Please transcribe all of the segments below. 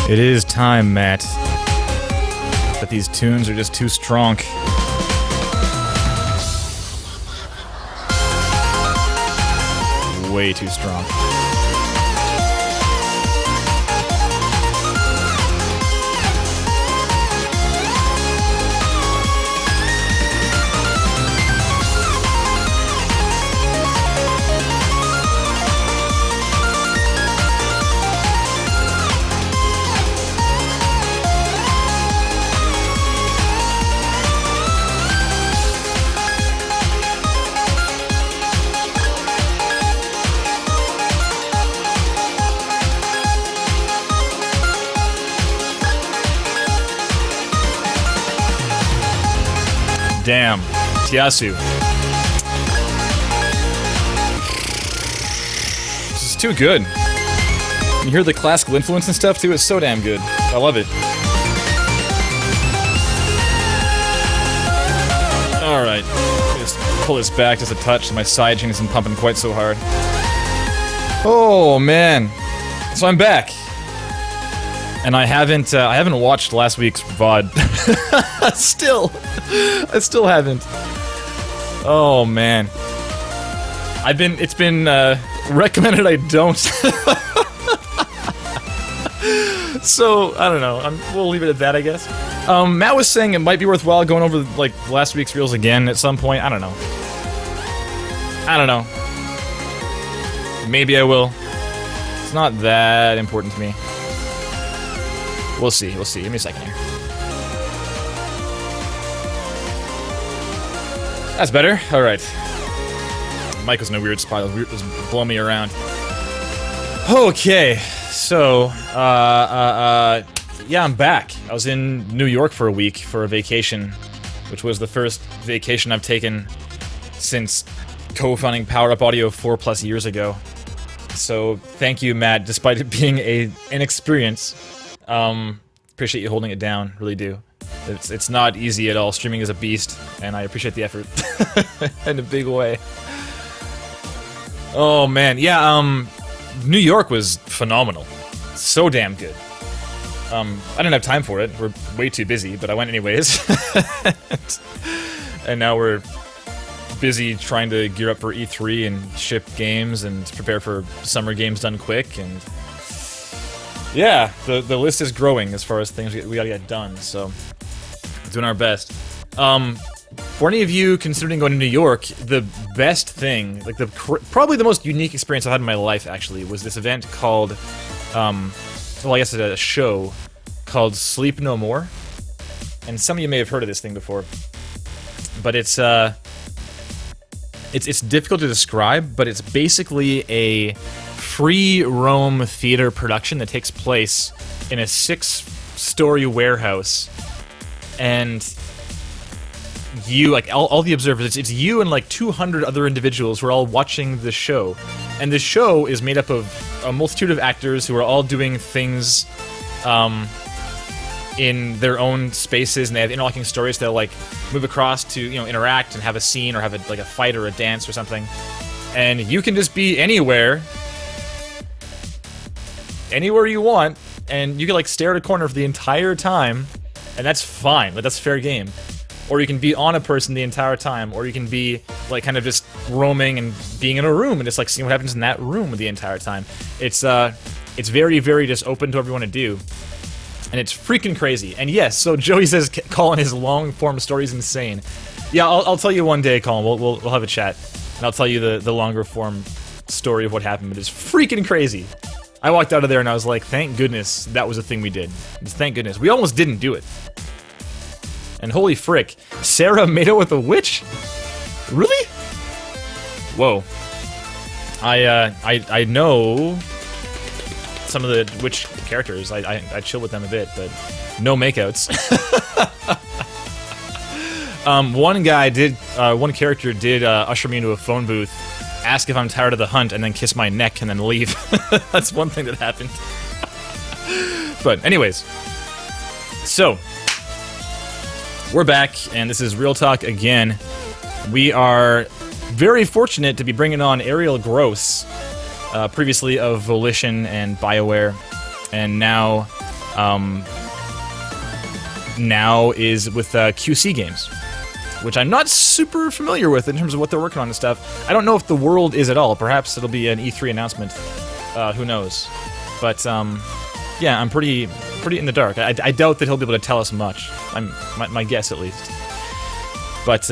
It is time, Matt. But these tunes are just too strong. Way too strong. Damn. Tiasu. This is too good. You hear the classical influence and stuff too? It's so damn good. I love it. Alright. Just pull this back just a touch. My side chain isn't pumping quite so hard. Oh, man. So I'm back. And I haven't watched last week's VOD. I still haven't. Oh man. It's been recommended I don't. So, I don't know. We'll leave it at that, I guess. Matt was saying it might be worthwhile going over like last week's reels again at some point. I don't know. Maybe I will. It's not that important to me. We'll see. Give me a second here. That's better. All right. Mike was in a weird spot. It was blowing me around. Okay. So, yeah, I'm back. I was in New York for a week for a vacation, which was the first vacation I've taken since co-founding Power Up Audio 4+ years ago. So, thank you, Matt, despite it being an experience. Appreciate you holding it down, really do. It's not easy at all. Streaming is a beast, and I appreciate the effort in a big way. Oh man, yeah. New York was phenomenal, so damn good. I didn't have time for it. We're way too busy, but I went anyways. And now we're busy trying to gear up for E3 and ship games and prepare for summer games done quick and. Yeah, the list is growing as far as things we gotta get done, so doing our best. For any of you considering going to New York, the best thing, like probably the most unique experience I had in my life actually, was this event called, well I guess it's a show called Sleep No More, and some of you may have heard of this thing before, but it's difficult to describe, but it's basically a free roam theater production that takes place in a 6-story warehouse, and you, like, all the observers, it's you and like 200 other individuals who are all watching the show, and the show is made up of a multitude of actors who are all doing things in their own spaces, and they have interlocking stories. They'll like move across to, you know, interact and have a scene or have a fight or a dance or something, and you can just be anywhere you want, and you can like stare at a corner for the entire time, and that's fine. Like, that's fair game. Or you can be on a person the entire time, or you can be like kind of just roaming and being in a room and just like seeing what happens in that room the entire time. It's very, very just open to whatever you want to do, and it's freaking crazy. And yes, so Joey says Colin, his long form story is insane. Yeah, I'll tell you one day, Colin. We'll have a chat, and I'll tell you the longer form story of what happened. But it's freaking crazy. I walked out of there and I was like, thank goodness that was a thing we did. Thank goodness. We almost didn't do it. And holy frick, Sarah made out with a witch? Really? Whoa. I know some of the witch characters. I chill with them a bit, but no makeouts. One character did usher me into a phone booth, ask if I'm tired of the hunt, and then kiss my neck and then leave. That's one thing that happened. But anyways, so we're back, and this is Real Talk again. We are very fortunate to be bringing on Ariel Gross, previously of Volition and BioWare, and now now is with QC Games, which I'm not super familiar with in terms of what they're working on and stuff. I don't know if the world is at all. Perhaps it'll be an E3 announcement. Who knows? But yeah, I'm pretty in the dark. I doubt that he'll be able to tell us much. My guess at least. But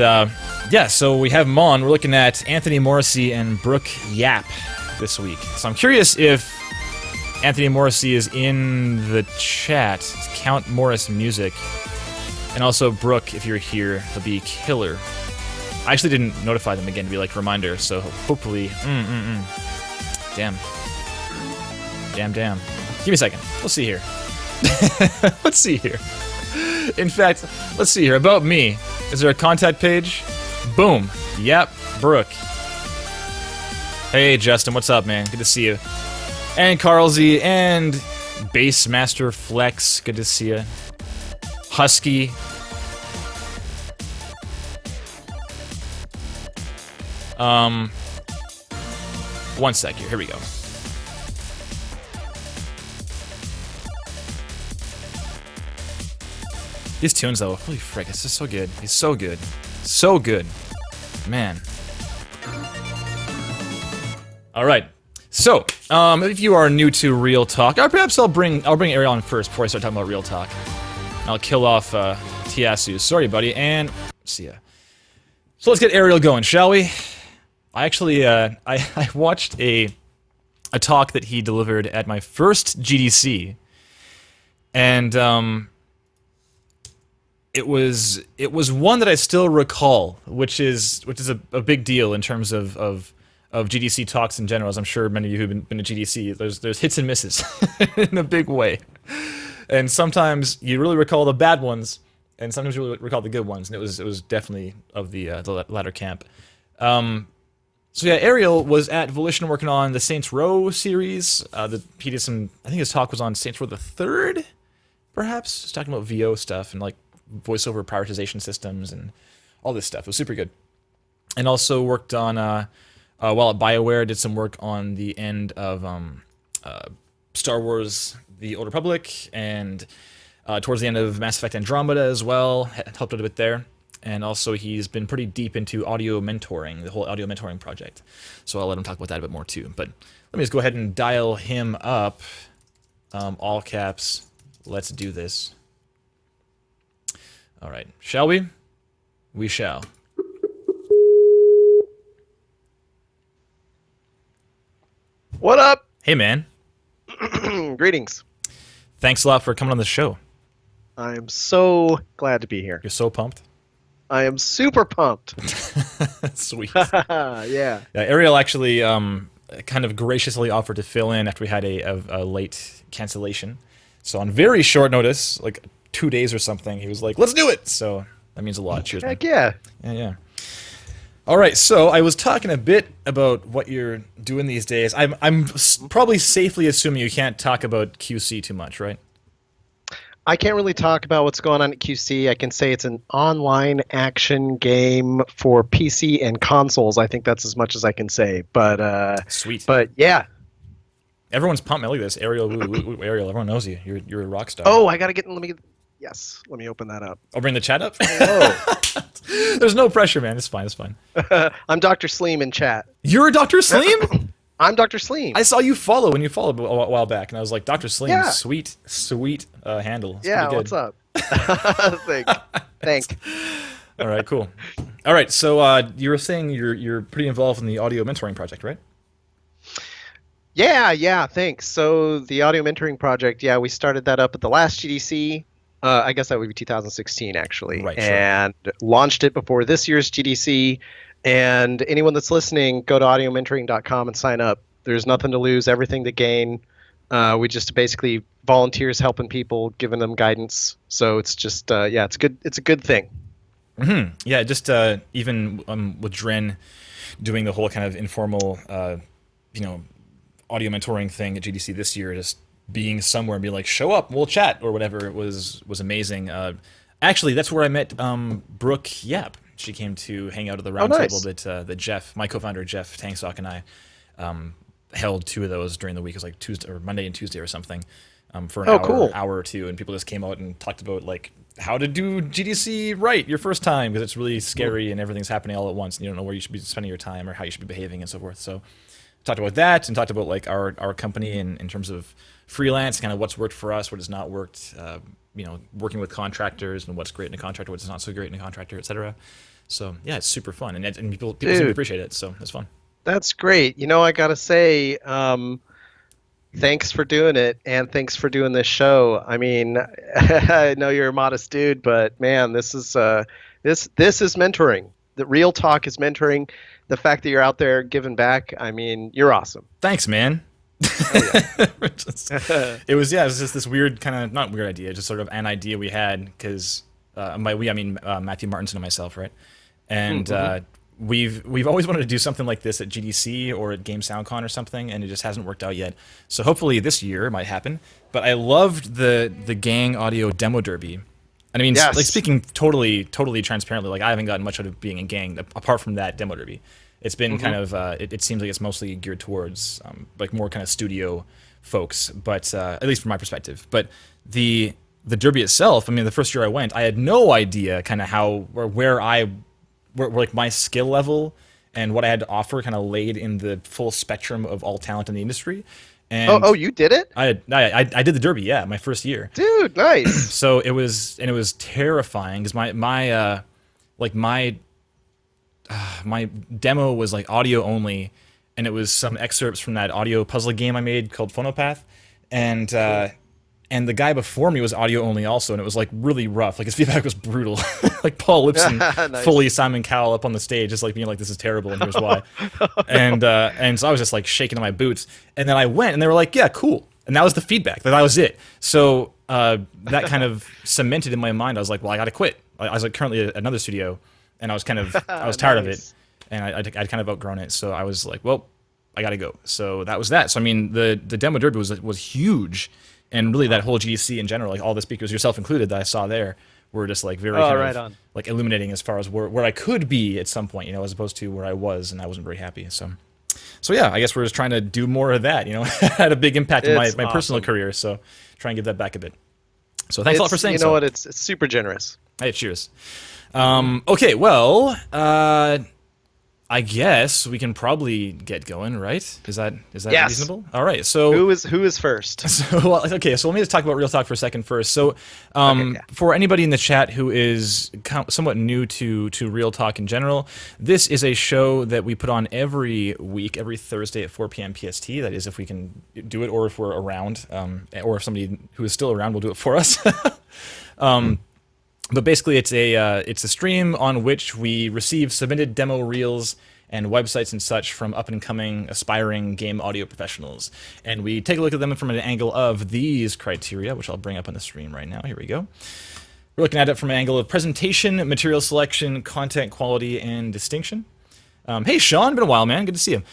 yeah, so we have Mon. We're looking at Anthony Morrissey and Brooke Yap this week. So I'm curious if Anthony Morrissey is in the chat. It's Count Morris Music. And also, Brooke, if you're here, he'll be killer. I actually didn't notify them again to be like reminder, so hopefully... Damn. Damn. Give me a second. Let's see here. Let's see here. In fact, let's see here. About me. Is there a contact page? Boom. Yep. Brooke. Hey, Justin. What's up, man? Good to see you. And Carl Z. And Bassmaster Flex. Good to see you. Husky. One sec here. Here we go. These tunes, though, holy frick, it's just so good. He's so good. So good. Man. Alright. So, if you are new to Real Talk, or perhaps I'll bring Ariel on first before I start talking about Real Talk. I'll kill off Tiasu. Sorry, buddy, and see ya. So let's get Ariel going, shall we? I actually, I watched a talk that he delivered at my first GDC, and it was one that I still recall, which is a big deal in terms of GDC talks in general. As I'm sure many of you who've been to GDC, there's hits and misses in a big way, and sometimes you really recall the bad ones, and sometimes you really recall the good ones, and it was definitely of the latter camp. So yeah, Ariel was at Volition working on the Saints Row series. He did some, I think his talk was on Saints Row the Third, perhaps. Just talking about VO stuff and like voiceover prioritization systems and all this stuff. It was super good. And also worked on, while at BioWare, did some work on the end of Star Wars The Old Republic, and towards the end of Mass Effect Andromeda as well. Helped out a bit there. And also he's been pretty deep into audio mentoring, the whole audio mentoring project. So I'll let him talk about that a bit more too. But let me just go ahead and dial him up. All caps. Let's do this. All right. Shall we? We shall. What up? Hey, man. Greetings. Thanks a lot for coming on the show. I'm so glad to be here. You're so pumped? I am super pumped. Sweet. Yeah. Ariel actually kind of graciously offered to fill in after we had a late cancellation. So on very short notice, like 2 days or something, he was like, let's do it! So that means a lot. Cheers, Heck man. yeah. Yeah. All right, so I was talking a bit about what you're doing these days. I'm probably safely assuming you can't talk about QC too much, right? I can't really talk about what's going on at QC. I can say it's an online action game for PC and consoles. I think that's as much as I can say. But Sweet. But yeah. Everyone's pumped. Man, look at this. Ariel, Ariel, everyone knows you. You're a rock star. Oh, I got to get... Yes, let me open that up. I'll bring the chat up? Hello. There's no pressure, man. It's fine. I'm Dr. Sleem in chat. You're Dr. Sleem? I'm Dr. Sleem. I saw you follow when you followed a while back, and I was like, Dr. Sleem, Yeah. sweet handle. It's Yeah, pretty good. what's up? Thank. All right, cool. All right, so you were saying you're pretty involved in the audio mentoring project, right? Yeah, thanks. So the audio mentoring project, yeah, we started that up at the last GDC. I guess that would be 2016, actually. Right, sure. And launched it before this year's GDC. And anyone that's listening, go to audiomentoring.com and sign up. There's nothing to lose, everything to gain. We just basically volunteers helping people, giving them guidance. So it's just, yeah, it's good. It's a good thing. Mm-hmm. Yeah, just even with Dren doing the whole kind of informal, audio mentoring thing at GDC this year, just being somewhere and be like, show up, we'll chat or whatever, it was amazing. Actually, that's where I met Brooke Yap. She came to hang out at the round table that Jeff, my co-founder Jeff Tangsock, and I held 2 of those during the week. It was like Tuesday or Monday and Tuesday or something. for an Oh, cool. hour or two, and people just came out and talked about like how to do GDC right your first time because it's really scary and everything's happening all at once and you don't know where you should be spending your time or how you should be behaving and so forth. So talked about that and talked about like our company in terms of freelance, kind of what's worked for us, what has not worked, working with contractors and what's great in a contractor, what's not so great in a contractor, etc. So yeah, it's super fun and people seem to appreciate it. So it's fun. That's great. I gotta say, thanks for doing it, and thanks for doing this show. I mean, I know you're a modest dude, but man, this is mentoring. The real talk is mentoring. The fact that you're out there giving back, I mean, you're awesome. Thanks, man. Oh, yeah. It was just this weird kind of not weird idea, just sort of an idea we had because I mean Matthew Martinson and myself, right? And we've always wanted to do something like this at GDC or at Game SoundCon or something, and it just hasn't worked out yet. So hopefully this year it might happen. But I loved the Gang Audio Demo Derby. And I mean, Yes. like speaking totally transparently, like I haven't gotten much out of being in Gang apart from that Demo Derby. It's been kind of it seems like it's mostly geared towards like more kind of studio folks, but at least from my perspective. But the derby itself, I mean, the first year I went, I had no idea kind of how or where like my skill level and what I had to offer kind of laid in the full spectrum of all talent in the industry. And you did it? I did the derby, yeah, my first year. Dude, nice. So it was terrifying because my demo was like audio only, and it was some excerpts from that audio puzzle game I made called Phonopath, and the guy before me was audio only also, and it was like really rough. Like his feedback was brutal. Like Paul Lipson, Nice. fully Simon Cowell up on the stage, just like being like, "This is terrible," and here's why. And so I was just like shaking in my boots, and then I went, and they were like, "Yeah, cool," and that was the feedback. That was it. So that kind of cemented in my mind. I was like, "Well, I got to quit." I was like currently at another studio, and I was tired of it, and I'd kind of outgrown it. So I was like, "Well, I got to go." So that was that. So I mean, the demo derby was huge. And really, that whole GDC in general, like all the speakers, yourself included, that I saw there, were just like very like illuminating as far as where I could be at some point, as opposed to where I was, and I wasn't very happy. So yeah, I guess we're just trying to do more of that. Had a big impact on my personal career, so try and give that back a bit. So thanks a lot for saying so. You know what? It's super generous. Hey, cheers. Okay, well, I guess we can probably get going, right? Is that Yes. reasonable? All right. So Who is first? So okay, so let me just talk about Real Talk for a second first. So, for anybody in the chat who is somewhat new to Real Talk in general, this is a show that we put on every week, every Thursday at 4 p.m. PST. That is, if we can do it, or if we're around, or if somebody who is still around will do it for us. But basically, it's a stream on which we receive submitted demo reels and websites and such from up-and-coming, aspiring game audio professionals. And we take a look at them from an angle of these criteria, which I'll bring up on the stream right now. Here we go. We're looking at it from an angle of presentation, material selection, content quality, and distinction. Hey, Sean, been a while, man. Good to see you.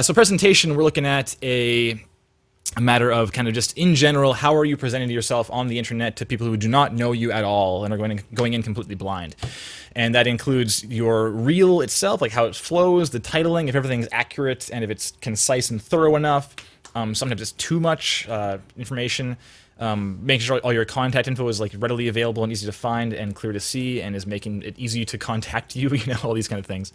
So presentation, we're looking at a matter of kind of just in general, how are you presenting yourself on the internet to people who do not know you at all and are going in completely blind. And that includes your reel itself, like how it flows, the titling, if everything's accurate and if it's concise and thorough enough. Sometimes it's too much information. Making sure all your contact info is like readily available and easy to find and clear to see and is making it easy to contact you, all these kind of things.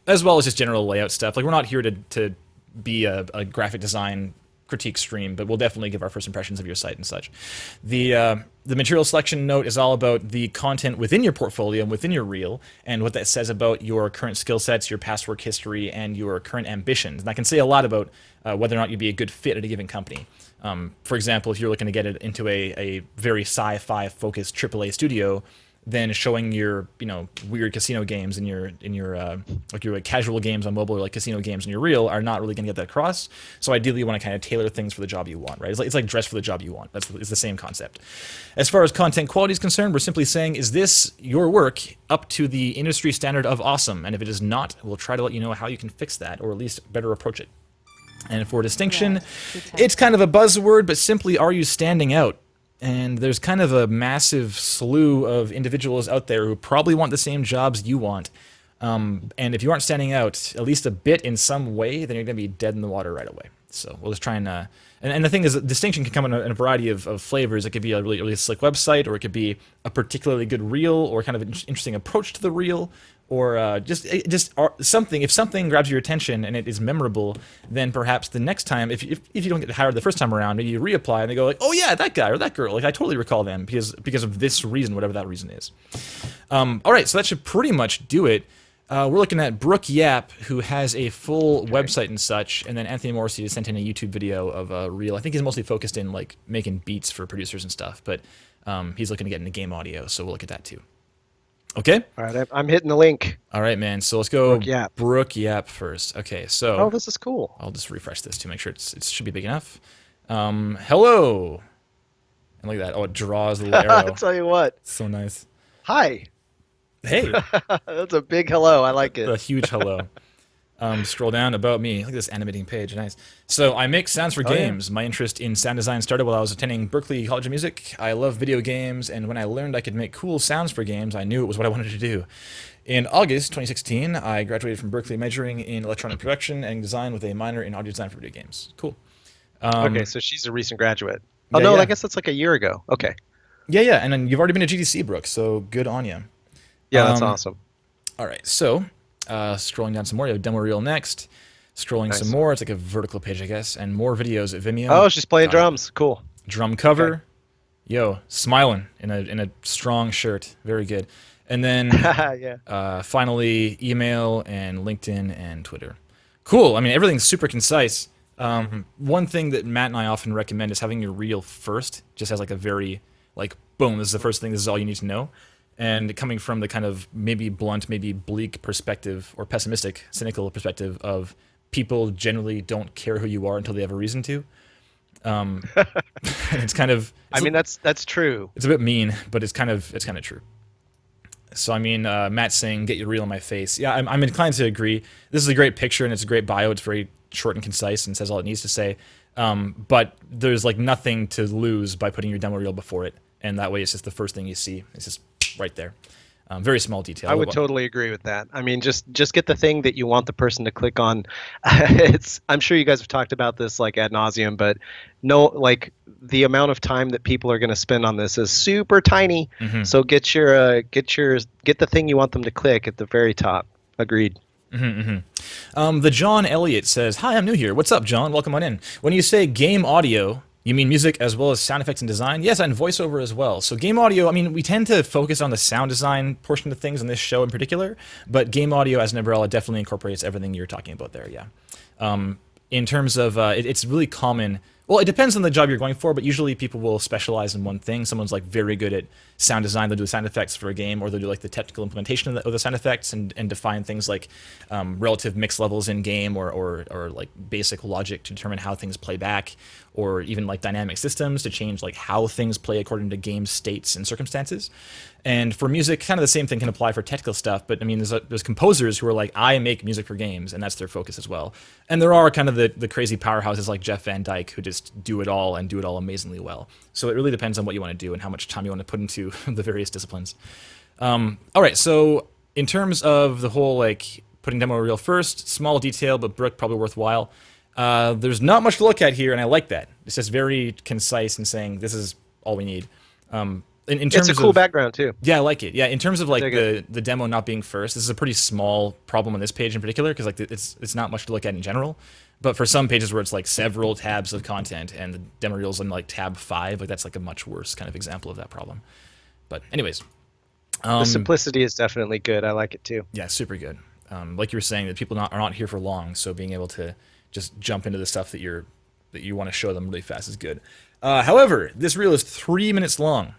As well as just general layout stuff. Like we're not here to be a graphic design critique stream, but we'll definitely give our first impressions of your site and such. The material selection note is all about the content within your portfolio and within your reel and what that says about your current skill sets, your past work history, and your current ambitions. And that can say a lot about whether or not you'd be a good fit at a given company. For example, if you're looking to get it into a very sci-fi focused AAA studio, then showing your weird casino games and your like your casual games on mobile or like casino games in your reel are not really going to get that across. So ideally you want to kind of tailor things for the job you want, right? It's like dress for the job you want. It's the same concept. As far as content quality is concerned, we're simply saying, is this your work up to the industry standard of awesome? And if it is not, we'll try to let you know how you can fix that or at least better approach it. And for distinction, it's kind of a buzzword, but simply, are you standing out? And there's kind of a massive slew of individuals out there who probably want the same jobs you want. And if you aren't standing out at least a bit in some way, then you're going to be dead in the water right away. So we'll just try and the thing is, the distinction can come in a variety of flavors. It could be a really slick website, or it could be a particularly good reel, or kind of an interesting approach to the reel, or just something. If something grabs your attention and it is memorable, then perhaps the next time, if you don't get hired the first time around, maybe you reapply and they go like, oh yeah, that guy or that girl, like I totally recall them because of this reason, whatever that reason is. All right, so that should pretty much do it. We're looking at Brooke Yap, who has a full website and such, and then Anthony Morrissey has sent in a YouTube video of a reel. I think he's mostly focused in like making beats for producers and stuff, but he's looking to get into game audio, so we'll look at that too. Okay. All right, I'm hitting the link. All right, man. So let's go Brooke Yap first. Okay, so oh, this is cool. I'll just refresh this to make sure it should be big enough. Hello. And look at that. Oh, it draws the little arrow. I'll tell you what. So nice. Hi. Hey. That's a big hello. I like it. A huge hello. Scroll down, about me. Look at this animating page. Nice. So I make sounds for games. Yeah. My interest in sound design started while I was attending Berklee College of Music. I love video games, and when I learned I could make cool sounds for games, I knew it was what I wanted to do. In August 2016, I graduated from Berklee majoring in electronic production and design with a minor in audio design for video games. Cool. Okay, so she's a recent graduate. Oh, yeah, no, I guess that's like a year ago. Okay. Yeah, and then you've already been to GDC, Brooke, so good on you. Yeah, that's awesome. All right, so scrolling down some more, you have demo reel next. Scrolling some more, it's like a vertical page, I guess, and more videos at Vimeo. Oh, she's playing drums. Cool. Drum cover. Okay. Yo, smiling in a strong shirt. Very good. And then finally, email and LinkedIn and Twitter. Cool. I mean, everything's super concise. One thing that Matt and I often recommend is having your reel first, just as like a very, like, boom, this is the first thing, this is all you need to know. And coming from the kind of maybe blunt, maybe bleak perspective, or pessimistic, cynical perspective of people generally don't care who you are until they have a reason to. It's kind of... I mean, that's true. It's a bit mean, but it's kind of true. So, I mean, Matt's saying, get your reel in my face. Yeah, I'm inclined to agree. This is a great picture, and it's a great bio. It's very short and concise and says all it needs to say. But there's, like, nothing to lose by putting your demo reel before it. And that way it's just the first thing you see. It's just right there. Very small detail. I would totally agree with that. I mean, just get the thing that you want the person to click on. I'm sure you guys have talked about this like ad nauseum, but no, like the amount of time that people are going to spend on this is super tiny. Mm-hmm. So get the thing you want them to click at the very top. Agreed. Mm-hmm, mm-hmm. The John Elliott says, "Hi, I'm new here. What's up, John? Welcome on in. When you say game audio, you mean music as well as sound effects and design?" Yes, and voiceover as well. So game audio, I mean, we tend to focus on the sound design portion of things on this show in particular, but game audio as an umbrella definitely incorporates everything you're talking about there, yeah. In terms of, it's really common. Well, it depends on the job you're going for, but usually people will specialize in one thing. Someone's like very good at sound design, they'll do sound effects for a game, or they'll do like the technical implementation of the sound effects and define things like relative mix levels in game or like basic logic to determine how things play back, or even like dynamic systems to change like how things play according to game states and circumstances. And for music, kind of the same thing can apply for technical stuff, but I mean, there's composers who are like, I make music for games, and that's their focus as well. And there are kind of the crazy powerhouses like Jeff Van Dyke who just do it all and do it all amazingly well. So it really depends on what you want to do and how much time you want to put into the various disciplines. All right, so in terms of the whole like putting demo reel first, small detail, but Brooke, probably worthwhile. There's not much to look at here, and I like that. It's just very concise and saying this is all we need. In terms it's a cool background too. Yeah, I like it. Yeah, in terms of like the demo not being first, this is a pretty small problem on this page in particular because like it's not much to look at in general. But for some pages where it's like several tabs of content and the demo reel's in like tab 5, like that's like a much worse kind of example of that problem. But anyways, the simplicity is definitely good. I like it too. Yeah, super good. Like you were saying, that people are not here for long, so being able to just jump into the stuff that you want to show them really fast is good. However, this reel is 3 minutes long.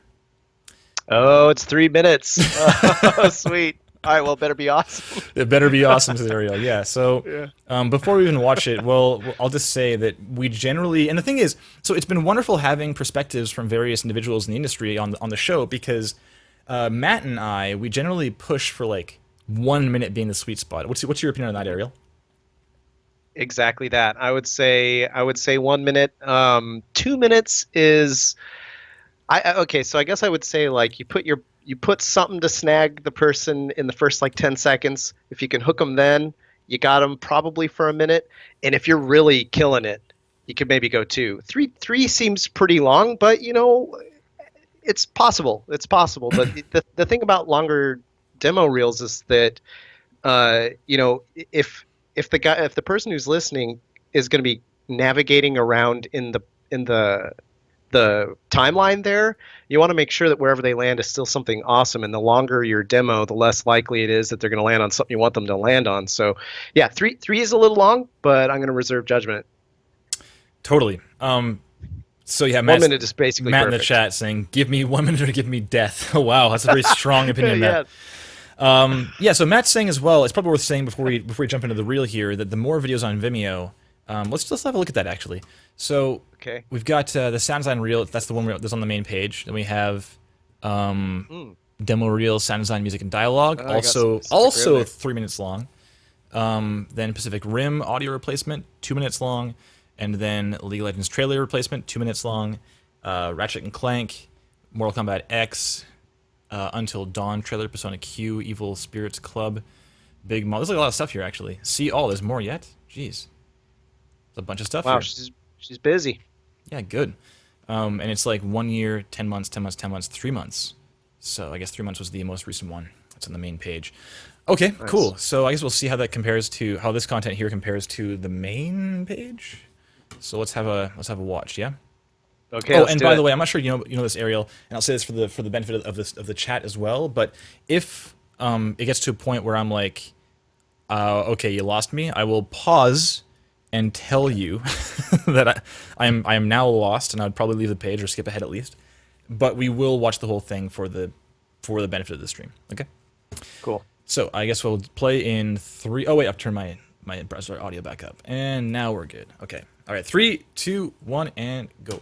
Oh, it's 3 minutes. Oh, sweet. All right, well, it better be awesome. It better be awesome, says Ariel. Yeah, so before we even watch it, I'll just say that we generally, and the thing is, so it's been wonderful having perspectives from various individuals in the industry on the show because Matt and I, we generally push for like 1 minute being the sweet spot. What's your opinion on that, Ariel? Exactly that. I would say 1 minute. 2 minutes is... okay, so I guess I would say like you put something to snag the person in the first like 10 seconds. If you can hook them then, you got them probably for a minute. And if you're really killing it, you could maybe go 2. 3 seems pretty long, but it's possible. It's possible. But the thing about longer demo reels is that if the person who's listening is going to be navigating around in the timeline there, you want to make sure that wherever they land is still something awesome. And the longer your demo, the less likely it is that they're going to land on something you want them to land on. So yeah, 3 is a little long, but I'm going to reserve judgment. Totally. So yeah, 1 minute is basically Matt perfect. in the chat saying, "Give me 1 minute or give me death." Oh wow, that's a very strong opinion, Matt. Yeah. So Matt's saying as well. It's probably worth saying before we jump into the reel here that the more videos on Vimeo. Let's have a look at that actually. So we've got the sound design reel. That's the one that's on the main page. Then we have demo reel, sound design, music, and dialogue. Also 3 minutes long. Then Pacific Rim audio replacement, 2 minutes long. And then League of Legends trailer replacement, 2 minutes long. Ratchet and Clank, Mortal Kombat X, Until Dawn trailer, Persona Q, Evil Spirits Club, Big Mom. There's like a lot of stuff here actually. See all. There's more yet. Jeez, there's a bunch of stuff. Wow, here. she's busy. Yeah, good. And it's like 1 year, 10 months, 10 months, 10 months, 3 months. So I guess 3 months was the most recent one. That's on the main page. Okay, nice. Cool. So I guess we'll see how that compares to how this content here compares to the main page. So let's have a watch, yeah. Okay. Oh, and by the way, I'm not sure you know this, Ariel, and I'll say this for the benefit of the chat as well. But if it gets to a point where I'm like, okay, you lost me, I will pause and tell you that I am now lost, and I would probably leave the page or skip ahead at least. But we will watch the whole thing for the benefit of the stream. Okay. Cool. So I guess we'll play in 3. Oh wait, I've turned my browser audio back up, and now we're good. Okay. All right, 3, 2, 1, and go.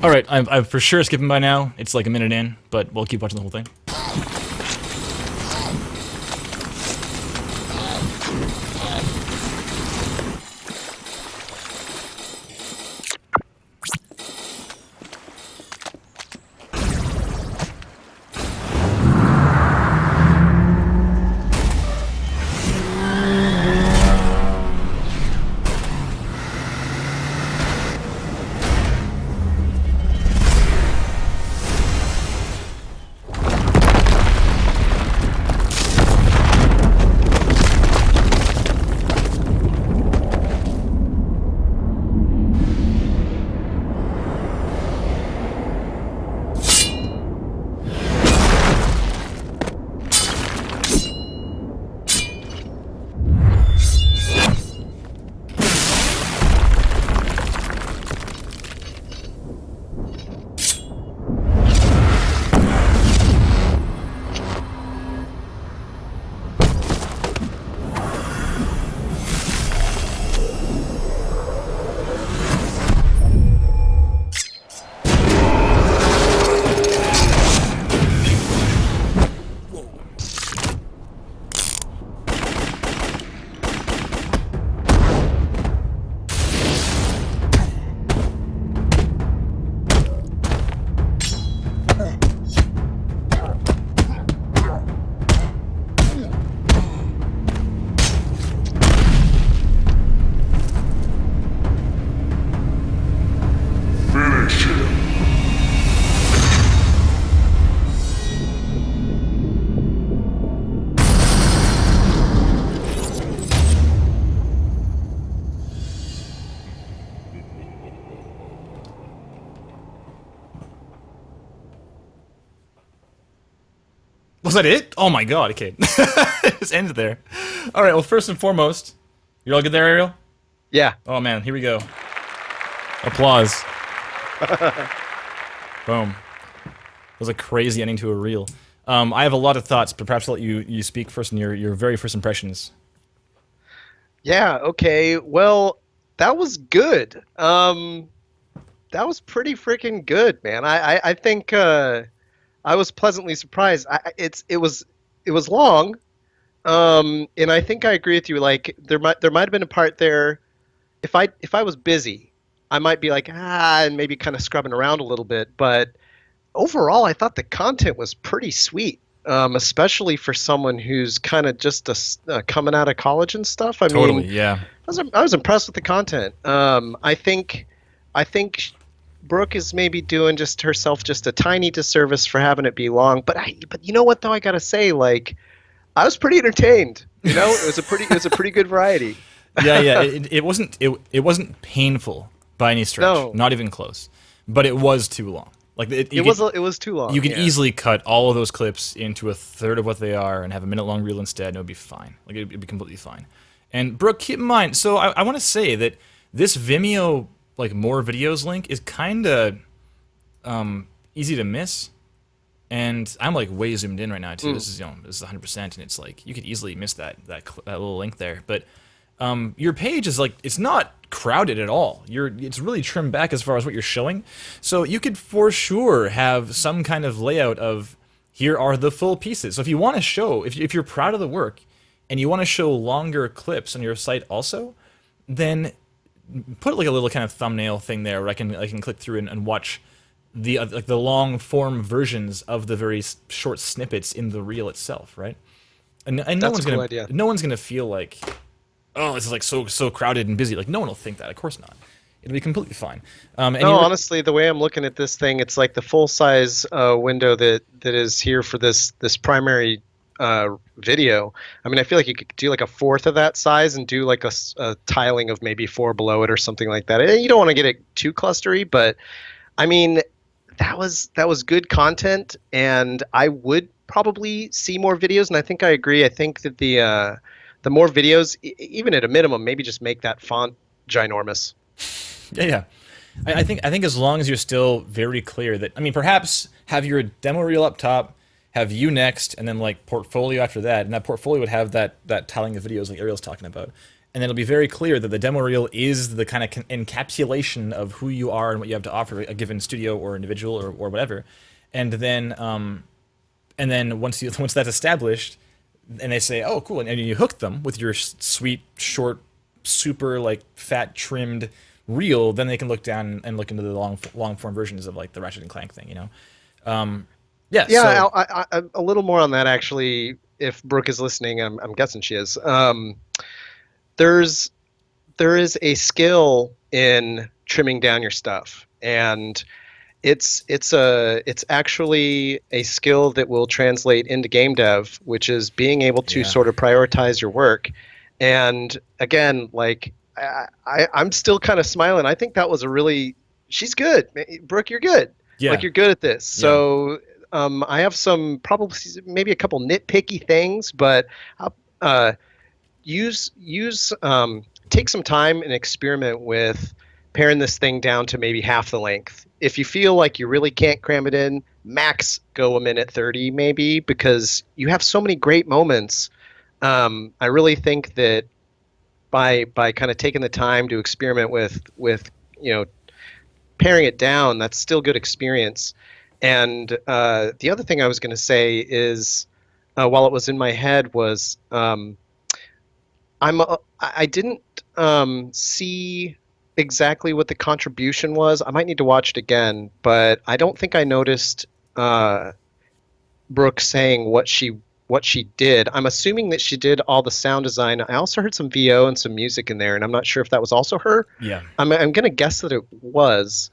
All right, I'm for sure skipping by now. It's like a minute in, but we'll keep watching the whole thing. Was that it? Oh my god, okay. It just ended there. Alright, well, first and foremost, you're all good there, Ariel? Yeah. Oh man, here we go. Applause. Boom. That was a crazy ending to a reel. I have a lot of thoughts, but perhaps I'll let you speak first in your very first impressions. Yeah, okay. Well, that was good. That was pretty freaking good, man. I think I was pleasantly surprised. It was long, and I think I agree with you. Like there might have been a part there. If I was busy, I might be like and maybe kind of scrubbing around a little bit. But overall, I thought the content was pretty sweet, especially for someone who's kind of just coming out of college and stuff. I Totally, mean, yeah. I was impressed with the content. I think Brooke is maybe doing just herself just a tiny disservice for having it be long. But you know what though, I gotta say, like, I was pretty entertained. You know, it was a pretty good variety. Yeah. It wasn't painful by any stretch. No. Not even close. But it was too long. Like It was too long. You could yeah. easily cut all of those clips into a third of what they are and have a minute-long reel instead, and it would be fine. Like, it'd be completely fine. And, Brooke, keep in mind, so I want to say that this Vimeo, like, more videos link is kind of easy to miss. And I'm, like, way zoomed in right now, too. This is 100%, and it's, like, you could easily miss that little link there. But your page is, like, it's not crowded at all. It's really trimmed back as far as what you're showing. So you could for sure have some kind of layout of, here are the full pieces. So if you want to show, if you're proud of the work and you want to show longer clips on your site also, then put like a little kind of thumbnail thing there where I can click through and watch the like the long form versions of the very short snippets in the reel itself, right? And no That's one's a cool gonna idea. no one's gonna feel like, oh, this is like so crowded and busy. Like, no one will think that. Of course not. It'll be completely fine. And No, honestly, the way I'm looking at this thing, it's like the full size window that is here for this primary video. I mean, I feel like you could do like a fourth of that size and do like a tiling of maybe 4 below it or something like that. And you don't want to get it too clustery, but I mean, that was good content, and I would probably see more videos. And I think I agree. I think that the more videos, even at a minimum, maybe just make that font ginormous. Yeah. I think as long as you're still very clear that, I mean, perhaps have your demo reel up top, have you next, and then like portfolio after that, and that portfolio would have that tiling of videos like Ariel's talking about, and then it'll be very clear that the demo reel is the kind of encapsulation of who you are and what you have to offer a given studio or individual or whatever, and then once that's established, and they say, oh cool, and you hook them with your sweet short, super like fat trimmed reel, then they can look down and look into the long form versions of like the Ratchet and Clank thing, you know. Yeah. Yeah, I, a little more on that actually. If Brooke is listening, I'm guessing she is. There is a skill in trimming down your stuff, and it's actually a skill that will translate into game dev, which is being able to sort of prioritize your work. And again, like I'm still kind of smiling. I think that was she's good. Brooke, you're good. Yeah. Like, you're good at this. So I have some probably maybe a couple nitpicky things, but take some time and experiment with paring this thing down to maybe half the length. If you feel like you really can't cram it in, max go a minute 30 maybe, because you have so many great moments. I really think that by kind of taking the time to experiment with paring it down, that's still good experience. And the other thing I was going to say is, while it was in my head, was I didn't see exactly what the contribution was. I might need to watch it again, but I don't think I noticed Brooke saying what she did. I'm assuming that she did all the sound design. I also heard some VO and some music in there, and I'm not sure if that was also her. Yeah. I'm going to guess that it was,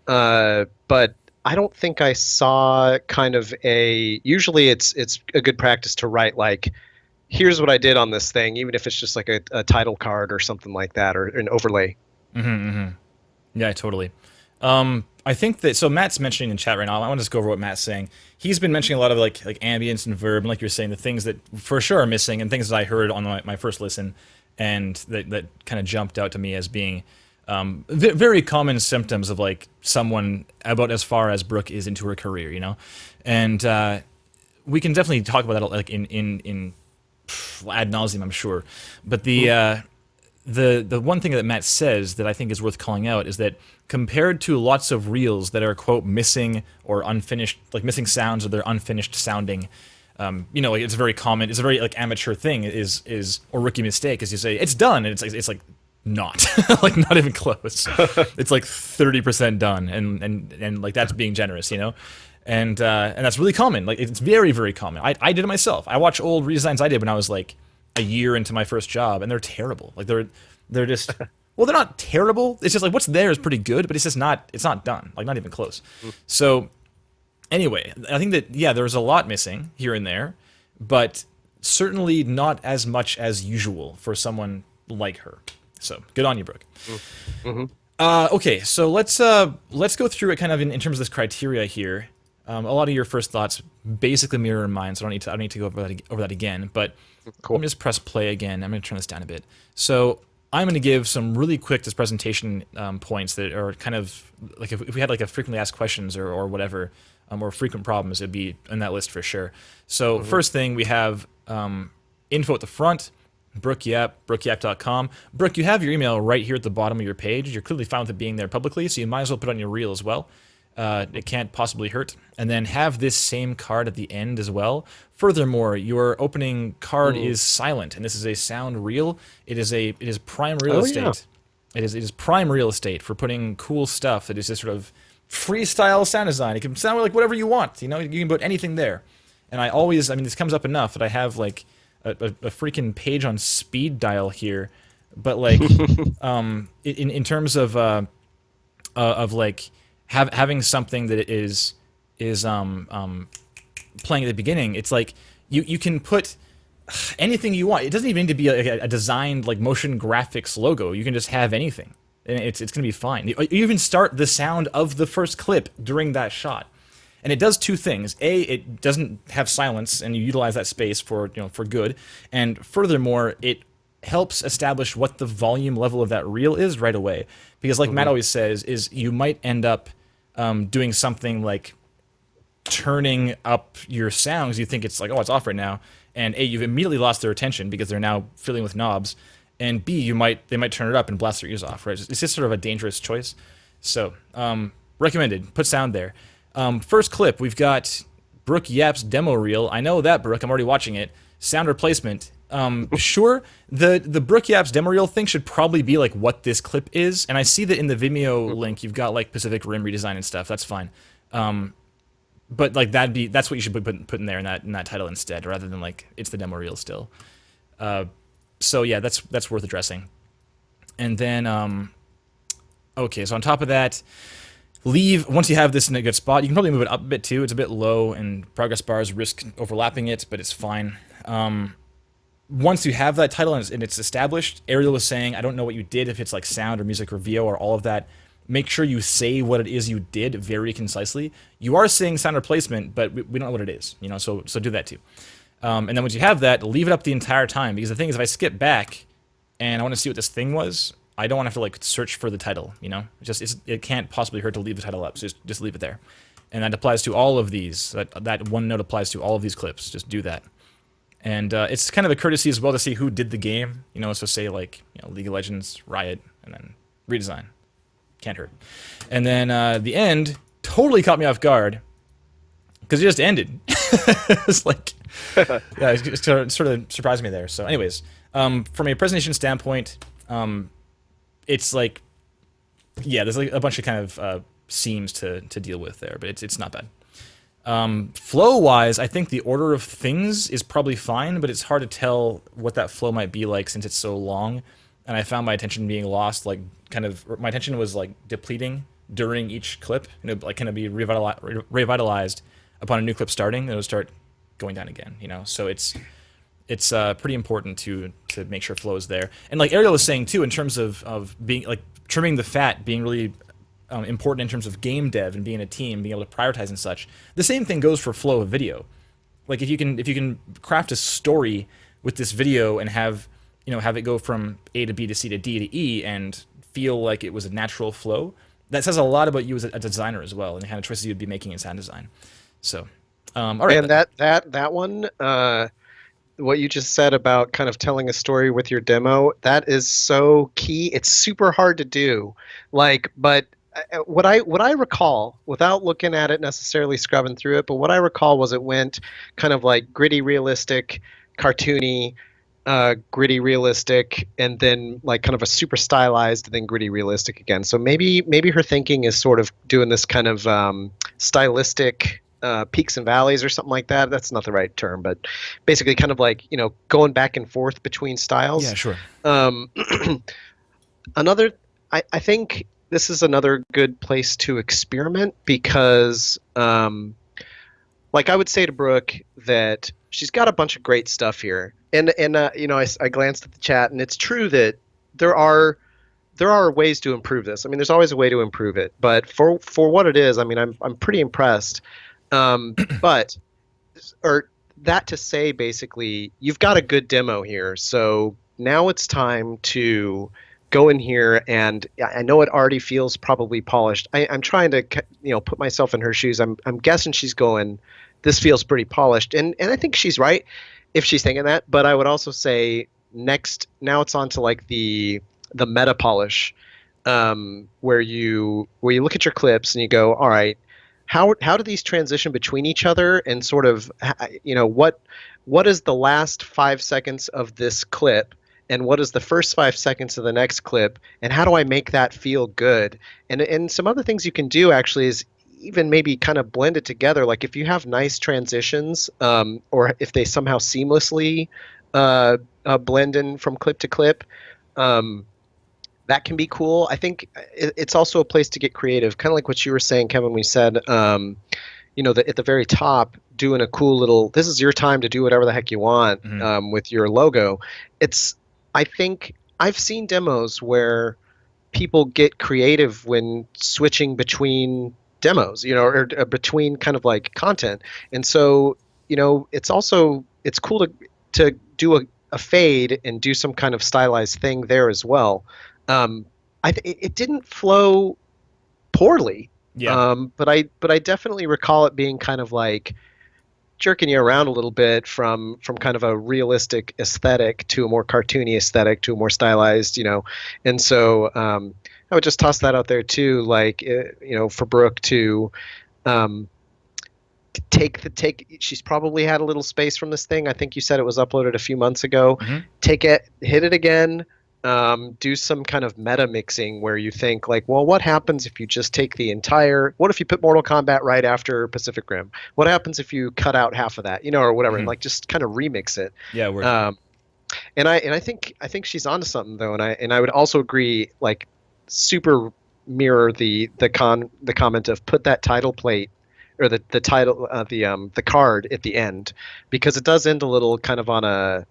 but I don't think I saw kind of usually it's a good practice to write like, here's what I did on this thing, even if it's just like a title card or something like that, or an overlay. Yeah, totally. I think that so Matt's mentioning in chat right now. I want to just go over what Matt's saying. He's been mentioning a lot of like ambience and verb, and like you're saying, the things that for sure are missing, and things that I heard on my first listen, and that kind of jumped out to me as being very common symptoms of like someone about as far as Brooke is into her career, you know, and we can definitely talk about that like in ad nauseum, I'm sure, but the one thing that Matt says that I think is worth calling out is that compared to lots of reels that are quote missing or unfinished, like missing sounds or they're unfinished sounding, you know, like it's very common. It's a very like amateur thing is or rookie mistake is you say it's done and it's like not like not even close. It's like 30% done and like that's being generous, you know. And that's really common. Like it's very common. I did it myself. I watch old redesigns I did when I was like a year into my first job, and they're terrible. Like they're just well, they're not terrible. It's just like what's there is pretty good, but it's just not done. Like not even close. So anyway, I think that there's a lot missing here and there, but certainly not as much as usual for someone like her. So good on you, Brooke. Mm-hmm. Okay, so let's go through it kind of in terms of this criteria here. A lot of your first thoughts basically mirror mine, so I don't need to go over that again. But cool. Let me just press play again. I'm going to turn this down a bit. So I'm going to give some really quick just presentation points that are kind of like if we had like a frequently asked questions or whatever, or frequent problems, it'd be in that list for sure. So first thing we have info at the front. Brooke Yap, brookeyap.com. Brooke, you have your email right here at the bottom of your page. You're clearly fine with it being there publicly, so you might as well put it on your reel as well. It can't possibly hurt. And then have this same card at the end as well. Furthermore, your opening card is silent, and this is a sound reel. It is prime real estate. Yeah. It is prime real estate for putting cool stuff that is just sort of freestyle sound design. It can sound like whatever you want. You know, you can put anything there. And I mean, this comes up enough that I have like a freaking page on speed dial here, but like in terms of like having something that is playing at the beginning, it's like you can put anything you want. It doesn't even need to be a designed like motion graphics logo. You can just have anything, and it's gonna be fine. You even start the sound of the first clip during that shot. And it does two things. A, it doesn't have silence, and you utilize that space for good. And furthermore, it helps establish what the volume level of that reel is right away. Because like Matt always says, is you might end up doing something like turning up your sound because you think it's like, oh, it's off right now. And A, you've immediately lost their attention because they're now filling with knobs. And B, they might turn it up and blast their ears off. Right? It's just sort of a dangerous choice. So recommended. Put sound there. First clip, we've got Brooke Yap's demo reel. I know that, Brooke. I'm already watching it. Sound replacement. Sure, the Brooke Yap's demo reel thing should probably be like what this clip is. And I see that in the Vimeo link, you've got like Pacific Rim redesign and stuff. That's fine. But like that's what you should be putting there in that title instead, rather than like it's the demo reel still. So yeah, that's worth addressing. And then okay, so on top of that. Once you have this in a good spot, you can probably move it up a bit too. It's a bit low, and progress bars risk overlapping it, but it's fine. Once you have that title and it's established, Ariel was saying, I don't know what you did, if it's like sound or music or VO or all of that. Make sure you say what it is you did very concisely. You are saying sound replacement, but we don't know what it is, you know. So do that too. And then once you have that, leave it up the entire time, because the thing is, if I skip back and I want to see what this thing was, I don't want to have to like search for the title, you know. It can't possibly hurt to leave the title up. So just leave it there, and that applies to all of these. That one note applies to all of these clips. Just do that, and it's kind of a courtesy as well to see who did the game, you know. So say like League of Legends, Riot, and then redesign. Can't hurt. And then the end totally caught me off guard because it just ended. It's like it sort of surprised me there. So, anyways, from a presentation standpoint. It's like, there's like a bunch of kind of seams to deal with there, but it's not bad. Flow-wise, I think the order of things is probably fine, but it's hard to tell what that flow might be like since it's so long, and I found my attention being lost, like my attention was like depleting during each clip, and it would like kind of be revitalized upon a new clip starting, and it would start going down again, you know. So it's pretty important to make sure flow is there. And like Ariel was saying too, in terms of being like trimming the fat, being really important in terms of game dev and being a team, being able to prioritize and such. The same thing goes for flow of video. Like if you can craft a story with this video and have it go from A to B to C to D to E and feel like it was a natural flow, that says a lot about you as a designer as well, and the kind of choices you'd be making in sound design. So, all right. And that one, what you just said about kind of telling a story with your demo, that is so key. It's super hard to do. But what I recall, without looking at it necessarily, scrubbing through it, but what I recall was it went kind of like gritty, realistic, cartoony, gritty, realistic, and then like kind of a super stylized, then gritty, realistic again. So maybe her thinking is sort of doing this kind of stylistic peaks and valleys or something like that. That's not the right term, but basically kind of like, going back and forth between styles. Yeah, sure. I think this is another good place to experiment because, like I would say to Brooke that she's got a bunch of great stuff here. And I glanced at the chat, and it's true that there are ways to improve this. I mean, there's always a way to improve it, but for what it is, I mean, I'm pretty impressed. But that to say, basically, you've got a good demo here. So now it's time to go in here, and I know it already feels probably polished. I'm trying to, put myself in her shoes. I'm guessing she's going, this feels pretty polished, and I think she's right if she's thinking that. But I would also say now it's on to like the meta polish, where you look at your clips and you go, all right, how do these transition between each other, and sort of, what is the last 5 seconds of this clip, and what is the first 5 seconds of the next clip, and how do I make that feel good? And some other things you can do actually is even maybe kind of blend it together. Like if you have nice transitions, or if they somehow seamlessly blend in from clip to clip, that can be cool. I think it's also a place to get creative, kind of like what you were saying, Kevin. We said, at the very top, doing a cool little, this is your time to do whatever the heck you want, with your logo. I think I've seen demos where people get creative when switching between demos, or between kind of like content. And so, it's cool to do a fade and do some kind of stylized thing there as well. It didn't flow poorly. Yeah. But I definitely recall it being kind of like jerking you around a little bit from kind of a realistic aesthetic to a more cartoony aesthetic to a more stylized, and so I would just toss that out there too, like for Brooke to take. She's probably had a little space from this thing. I think you said it was uploaded a few months ago. Mm-hmm. Take it, hit it again. Do some kind of meta mixing where you think like, well, what happens if you just take what if you put Mortal Kombat right after Pacific Rim? What happens if you cut out half of that, or whatever, and like just kind of remix it. Yeah. And I think she's onto something though, and I would also agree, like super mirror the comment of put that title plate or the title the card at the end, because it does end a little kind of on a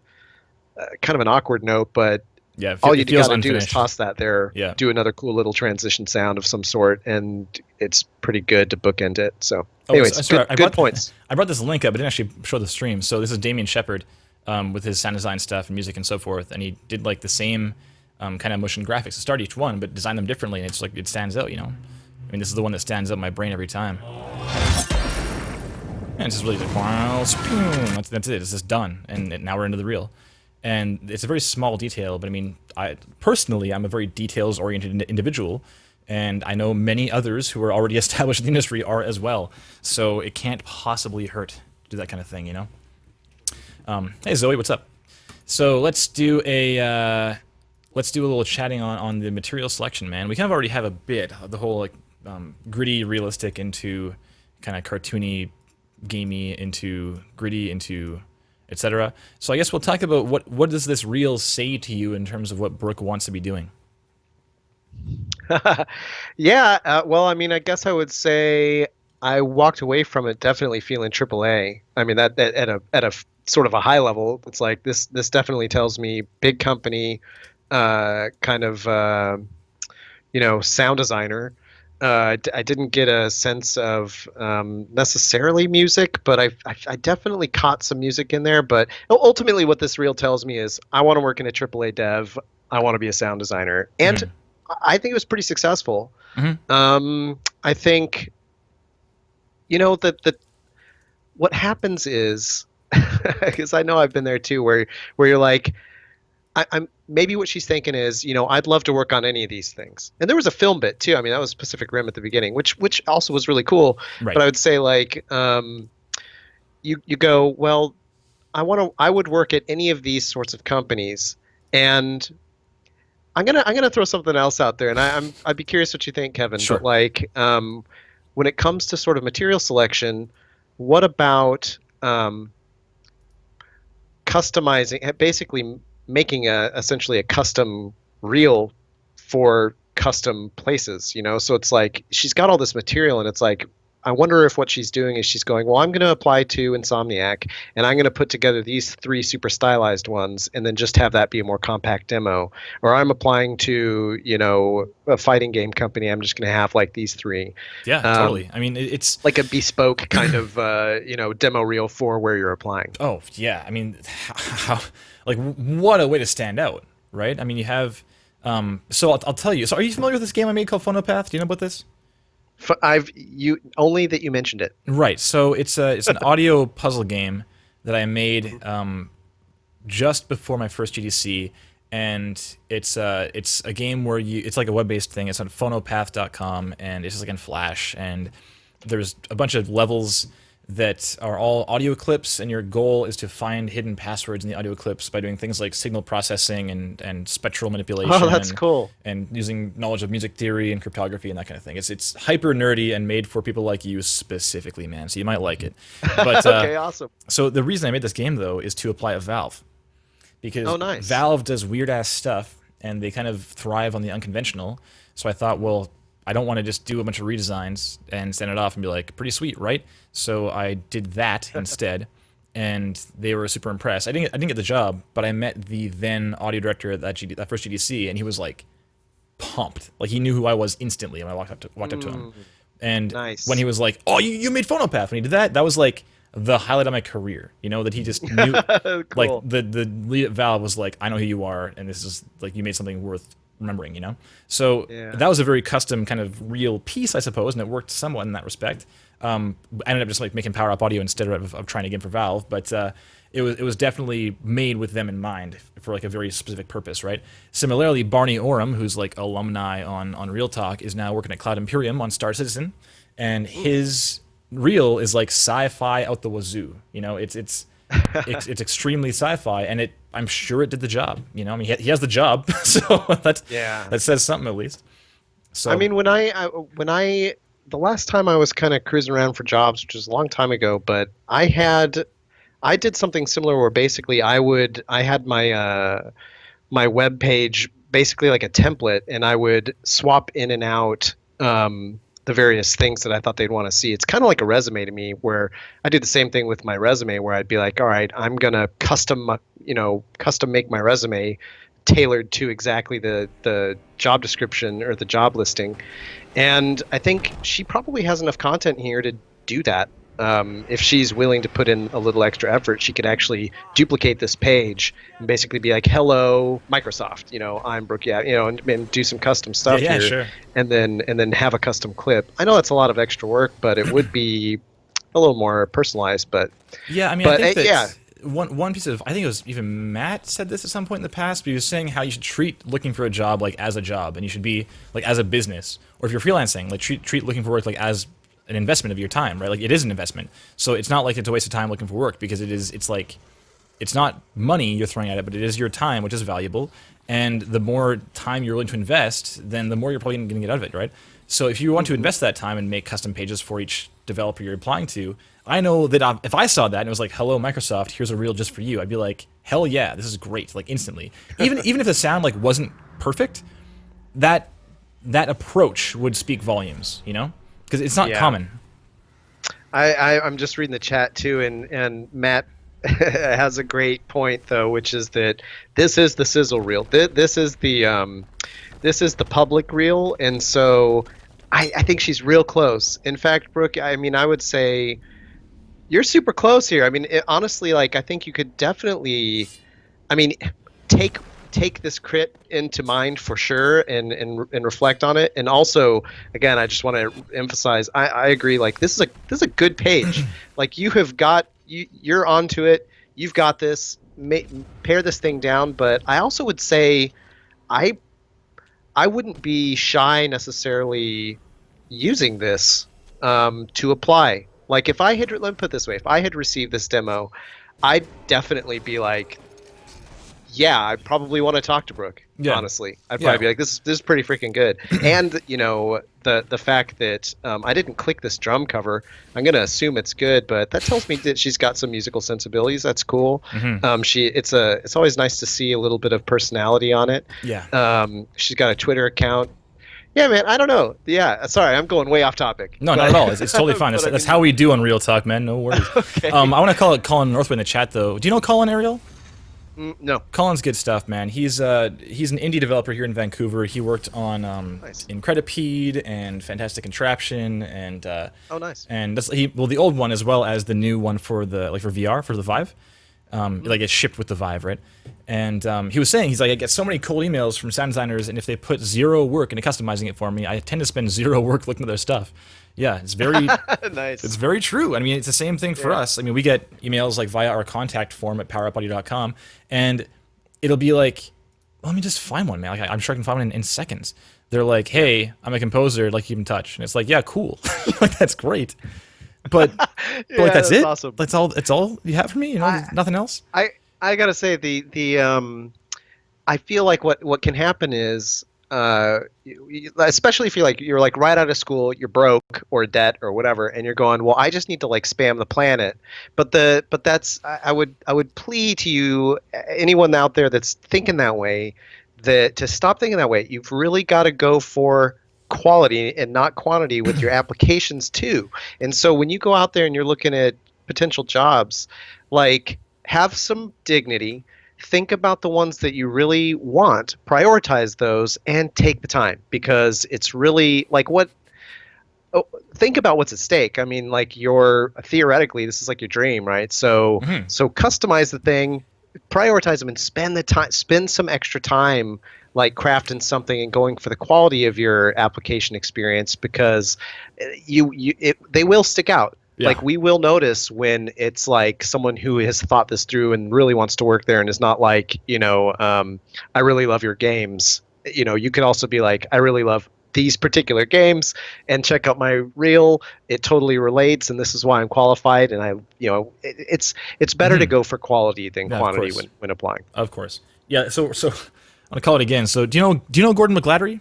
kind of an awkward note, but yeah, all you got to do is toss that there, do another cool little transition sound of some sort, and it's pretty good to bookend it. So, anyways, good points. I brought this link up. I didn't actually show the stream. So this is Damien Shepard with his sound design stuff and music and so forth, and he did like the same kind of motion graphics to start each one, but designed them differently, and it's like it stands out. I mean, this is the one that stands out in my brain every time. And it's just really like, that's it. It's just done, and now we're into the reel. And it's a very small detail, but I mean, I'm a very details-oriented individual, and I know many others who are already established in the industry are as well. So it can't possibly hurt to do that kind of thing, Hey Zoe, what's up? So let's do a little chatting on the material selection, man. We kind of already have a bit of the whole like gritty, realistic into kind of cartoony, gamey into gritty into etc. So I guess we'll talk about what does this reel say to you in terms of what Brooke wants to be doing. Yeah, well, I mean, I guess I would say I walked away from it definitely feeling AAA. I mean, that at a sort of a high level, it's like this definitely tells me big company, kind of sound designer. I didn't get a sense of necessarily music, but I definitely caught some music in there. But ultimately, what this reel tells me is I want to work in a AAA dev. I want to be a sound designer, and I think it was pretty successful. I think, that what happens is, because I know I've been there too, where you're like, I'm maybe what she's thinking is, I'd love to work on any of these things. And there was a film bit too. I mean, that was Pacific Rim at the beginning, which also was really cool. Right. But I would say like, you go, well, I would work at any of these sorts of companies, and I'm gonna throw something else out there, and I'd be curious what you think, Kevin. Sure. But like, when it comes to sort of material selection, what about customizing, basically making essentially a custom reel for custom places, so it's like she's got all this material, and it's like, I wonder if what she's doing is she's going, well, I'm going to apply to Insomniac, and I'm going to put together these 3 super stylized ones, and then just have that be a more compact demo. Or I'm applying to, a fighting game company. I'm just going to have like these 3. Yeah, totally. I mean, it's like a bespoke kind of, demo reel for where you're applying. Oh, yeah. I mean, how like, what a way to stand out, right? I mean, you have, so I'll tell you. So are you familiar with this game I made called Phonopath? Do you know about this? Only that you mentioned it. Right. So it's an audio puzzle game that I made just before my first GDC, and it's a game where it's like a web-based thing. It's on phonopath.com, and it's just like in Flash, and there's a bunch of levels that are all audio clips, and your goal is to find hidden passwords in the audio clips by doing things like signal processing and spectral manipulation. Oh, that's cool. And using knowledge of music theory and cryptography and that kind of thing. It's hyper nerdy and made for people like you specifically, man. So you might like it. But, okay, awesome. So the reason I made this game, though, is to apply a Valve. Because nice. Valve does weird-ass stuff, and they kind of thrive on the unconventional. So I thought, well, I don't want to just do a bunch of redesigns and send it off and be like, pretty sweet, right? So I did that instead, and they were super impressed. I didn't get the job, but I met the then audio director at that first GDC, and he was like pumped. Like, he knew who I was instantly when I walked up to him. And nice. When he was like, "Oh, you made Phonopath," when he did that, that was like the highlight of my career. That he just knew. Cool. Like the lead at Valve was like, "I know who you are, and this is like, you made something worth remembering," So that was a very custom kind of real piece, I suppose, and it worked somewhat in that respect. I ended up just like making power up audio instead of trying again for Valve, but it was definitely made with them in mind for like a very specific purpose, right? Similarly, Barney Oram, who's like alumni on Real Talk, is now working at Cloud Imperium on Star Citizen, and his reel is like sci-fi out the wazoo. It's extremely sci-fi, and I'm sure it did the job. I mean, he has the job, so that says something at least. So I mean, when I the last time I was kind of cruising around for jobs, which was a long time ago, but I did something similar where basically I had my my web page basically like a template, and I would swap in and out the various things that I thought they'd want to see. It's kind of like a resume to me, where I do the same thing with my resume, where I'd be like, all right, I'm going to custom make my resume tailored to exactly the job description or the job listing. And I think she probably has enough content here to do that. If she's willing to put in a little extra effort, she could actually duplicate this page and basically be like, "Hello, Microsoft. I'm Brooke. Yeah, and do some custom stuff here, sure. and then have a custom clip." I know that's a lot of extra work, but it would be a little more personalized. But yeah, I mean, I think that one piece of, I think it was even Matt said this at some point in the past, but he was saying how you should treat looking for a job like as a job, and you should be like as a business, or if you're freelancing, like treat looking for work like as an investment of your time, right? Like, it is an investment. So it's not like it's a waste of time looking for work, because it's like, it's not money you're throwing at it, but it is your time, which is valuable. And the more time you're willing to invest, then the more you're probably going to get out of it, right? So if you want to invest that time and make custom pages for each developer you're applying to, I know that if I saw that and it was like, "Hello, Microsoft, here's a reel just for you," I'd be like, hell yeah, this is great, like instantly. Even if the sound like wasn't perfect, that approach would speak volumes, because it's not common. I'm just reading the chat too, and Matt has a great point though, which is that this is the sizzle reel. This is the public reel, and so I think she's real close. In fact, Brooke, I mean, I would say you're super close here. I mean, honestly, like I think you could definitely. I mean, take take this crit into mind for sure, and reflect on it. And also, again, I just want to emphasize, I agree. Like this is a good page. Like you're onto it. You've got this. Pare this thing down. But I also would say, I I wouldn't be shy necessarily using this to apply. Like if I had, let me put it this way, if I had received this demo, I'd definitely be like, yeah, I probably want to talk to Brooke. Yeah. Honestly, I'd probably be like, this is pretty freaking good. And you know, the fact that I didn't click this drum cover, I'm gonna assume it's good, but that tells me that she's got some musical sensibilities. That's cool. It's always nice to see a little bit of personality on it. Yeah. She's got a Twitter account. Yeah, man. I don't know. Yeah, sorry, I'm going way off topic. No, not at all. It's totally fine. That's how we do on Real Talk, man. No worries. Okay. I want to call it Colin Northway in the chat, though. Do you know Colin, Ariel? No. Colin's good stuff, man. He's an indie developer here in Vancouver. He worked on Nice. Incredipede and Fantastic Contraption and Oh, nice. and the old one as well as the new one for for VR for the Vive. Like it's shipped with the Vive, right? And he was saying, he's like, I get so many cold emails from sound designers, and if they put zero work into customizing it for me, I tend to spend zero work looking at their stuff. Yeah, it's very Nice. It's very true. I mean, it's the same thing for us. I mean, we get emails like via our contact form at powerupaudio.com, and it'll be like, let me just find one, man. Like, I'm sure I can find one in seconds. They're like, hey, I'm a composer, I'd like keep in touch. And it's like, yeah, cool. Like, that's great. But like that's it. Awesome. That's all you have for me. You know, nothing else. I gotta say the I feel like what can happen is especially if you're like right out of school, you're broke or debt or whatever, and you're going, well, I just need to like spam the planet. But that's I would plead to you, anyone out there that's thinking that way, that to stop thinking that way. You've really got to go for quality and not quantity with your applications too. And so when you go out there and you're looking at potential jobs, like, have some dignity, think about the ones that you really want, prioritize those, and take the time, because it's really like think about what's at stake. I mean, like, theoretically this is like your dream, right? So so customize the thing, prioritize them, and spend some extra time like crafting something and going for the quality of your application experience, because they will stick out. Yeah. Like, we will notice when it's like someone who has thought this through and really wants to work there, and is not like, I really love your games. You could also be like, I really love these particular games, and check out my reel. It totally relates, and this is why I'm qualified. And it's better to go for quality than quantity when applying. Of course. Yeah. So I'm gonna call it again. So do you know Gordon McGladdery?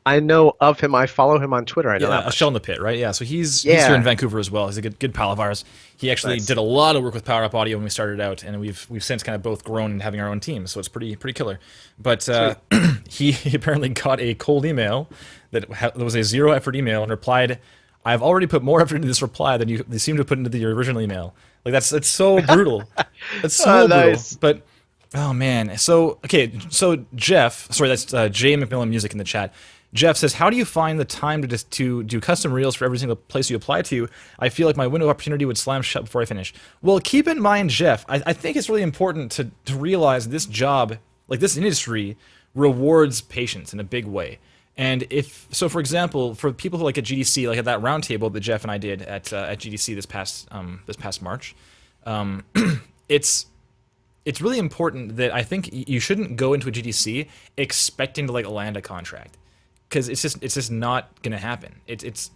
I know of him. I follow him on Twitter. I know that much. Shell in the Pit, right? Yeah. So he's here in Vancouver as well. He's a good pal of ours. He actually did a lot of work with Power Up Audio when we started out, and we've since kind of both grown and having our own team. So it's pretty killer. But he apparently got a cold email that was a zero effort email, and replied, "I've already put more effort into this reply than you seem to put into your original email." Like, that's so brutal. That's so brutal. Nice. But oh man. So Jeff, sorry, that's J McMillan Music in the chat. Jeff says, how do you find the time to do custom reels for every single place you apply to? I feel like my window of opportunity would slam shut before I finish. Well, keep in mind, Jeff, I think it's really important to realize this job, like this industry, rewards patience in a big way. And for example, for people who like at GDC, like at that roundtable that Jeff and I did at GDC this past March, it's really important that I think you shouldn't go into a GDC expecting to like land a contract. Because it's just not gonna happen.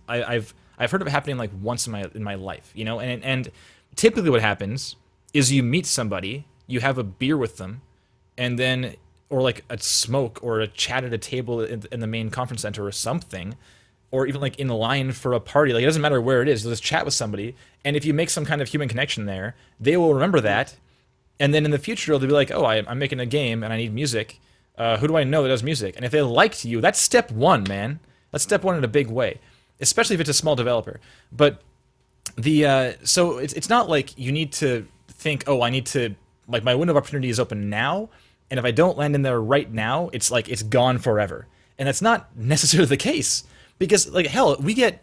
I've heard of it happening like once in my life, and typically what happens is you meet somebody, you have a beer with them, and then, or like a smoke or a chat at a table in the main conference center or something, or even like in line for a party. Like, it doesn't matter where it is, you'll just chat with somebody, and if you make some kind of human connection there, they will remember that, and then in the future they'll be like, oh, I'm making a game and I need music. Who do I know that does music? And if they liked you, that's step one, man. That's step one in a big way, especially if it's a small developer. But so it's not like you need to think, oh, I need to, like, my window of opportunity is open now, and if I don't land in there right now, it's like it's gone forever. And that's not necessarily the case. Because like hell, we get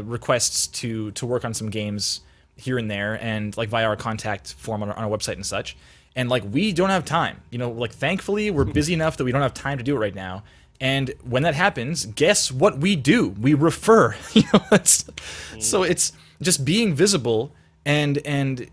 requests to work on some games here and there, and like via our contact form on our website and such. And like we don't have time, like thankfully we're busy enough that we don't have time to do it right now. And when that happens, guess what we do? We refer. So it's just being visible and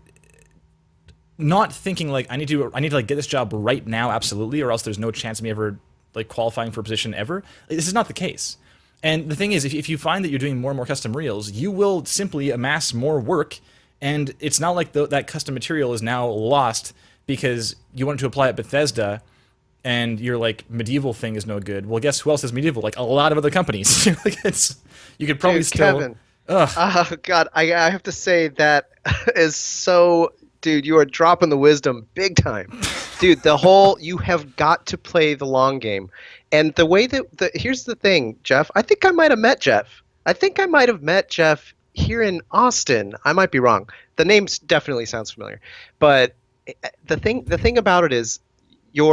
not thinking like I need to like get this job right now, absolutely, or else there's no chance of me ever like qualifying for a position ever. This is not the case. And the thing is, if you find that you're doing more and more custom reels, you will simply amass more work, and it's not like that custom material is now lost because you wanted to apply at Bethesda and your like medieval thing is no good. Well, guess who else is medieval? Like a lot of other companies. Like you could probably still. Kevin. Oh God, I have to say that is so. Dude, you are dropping the wisdom big time. Dude, you have got to play the long game. And the way here's the thing, Jeff. I think I might have met Jeff. Here in Austin. I might be wrong. The name definitely sounds familiar. But the thing about it is you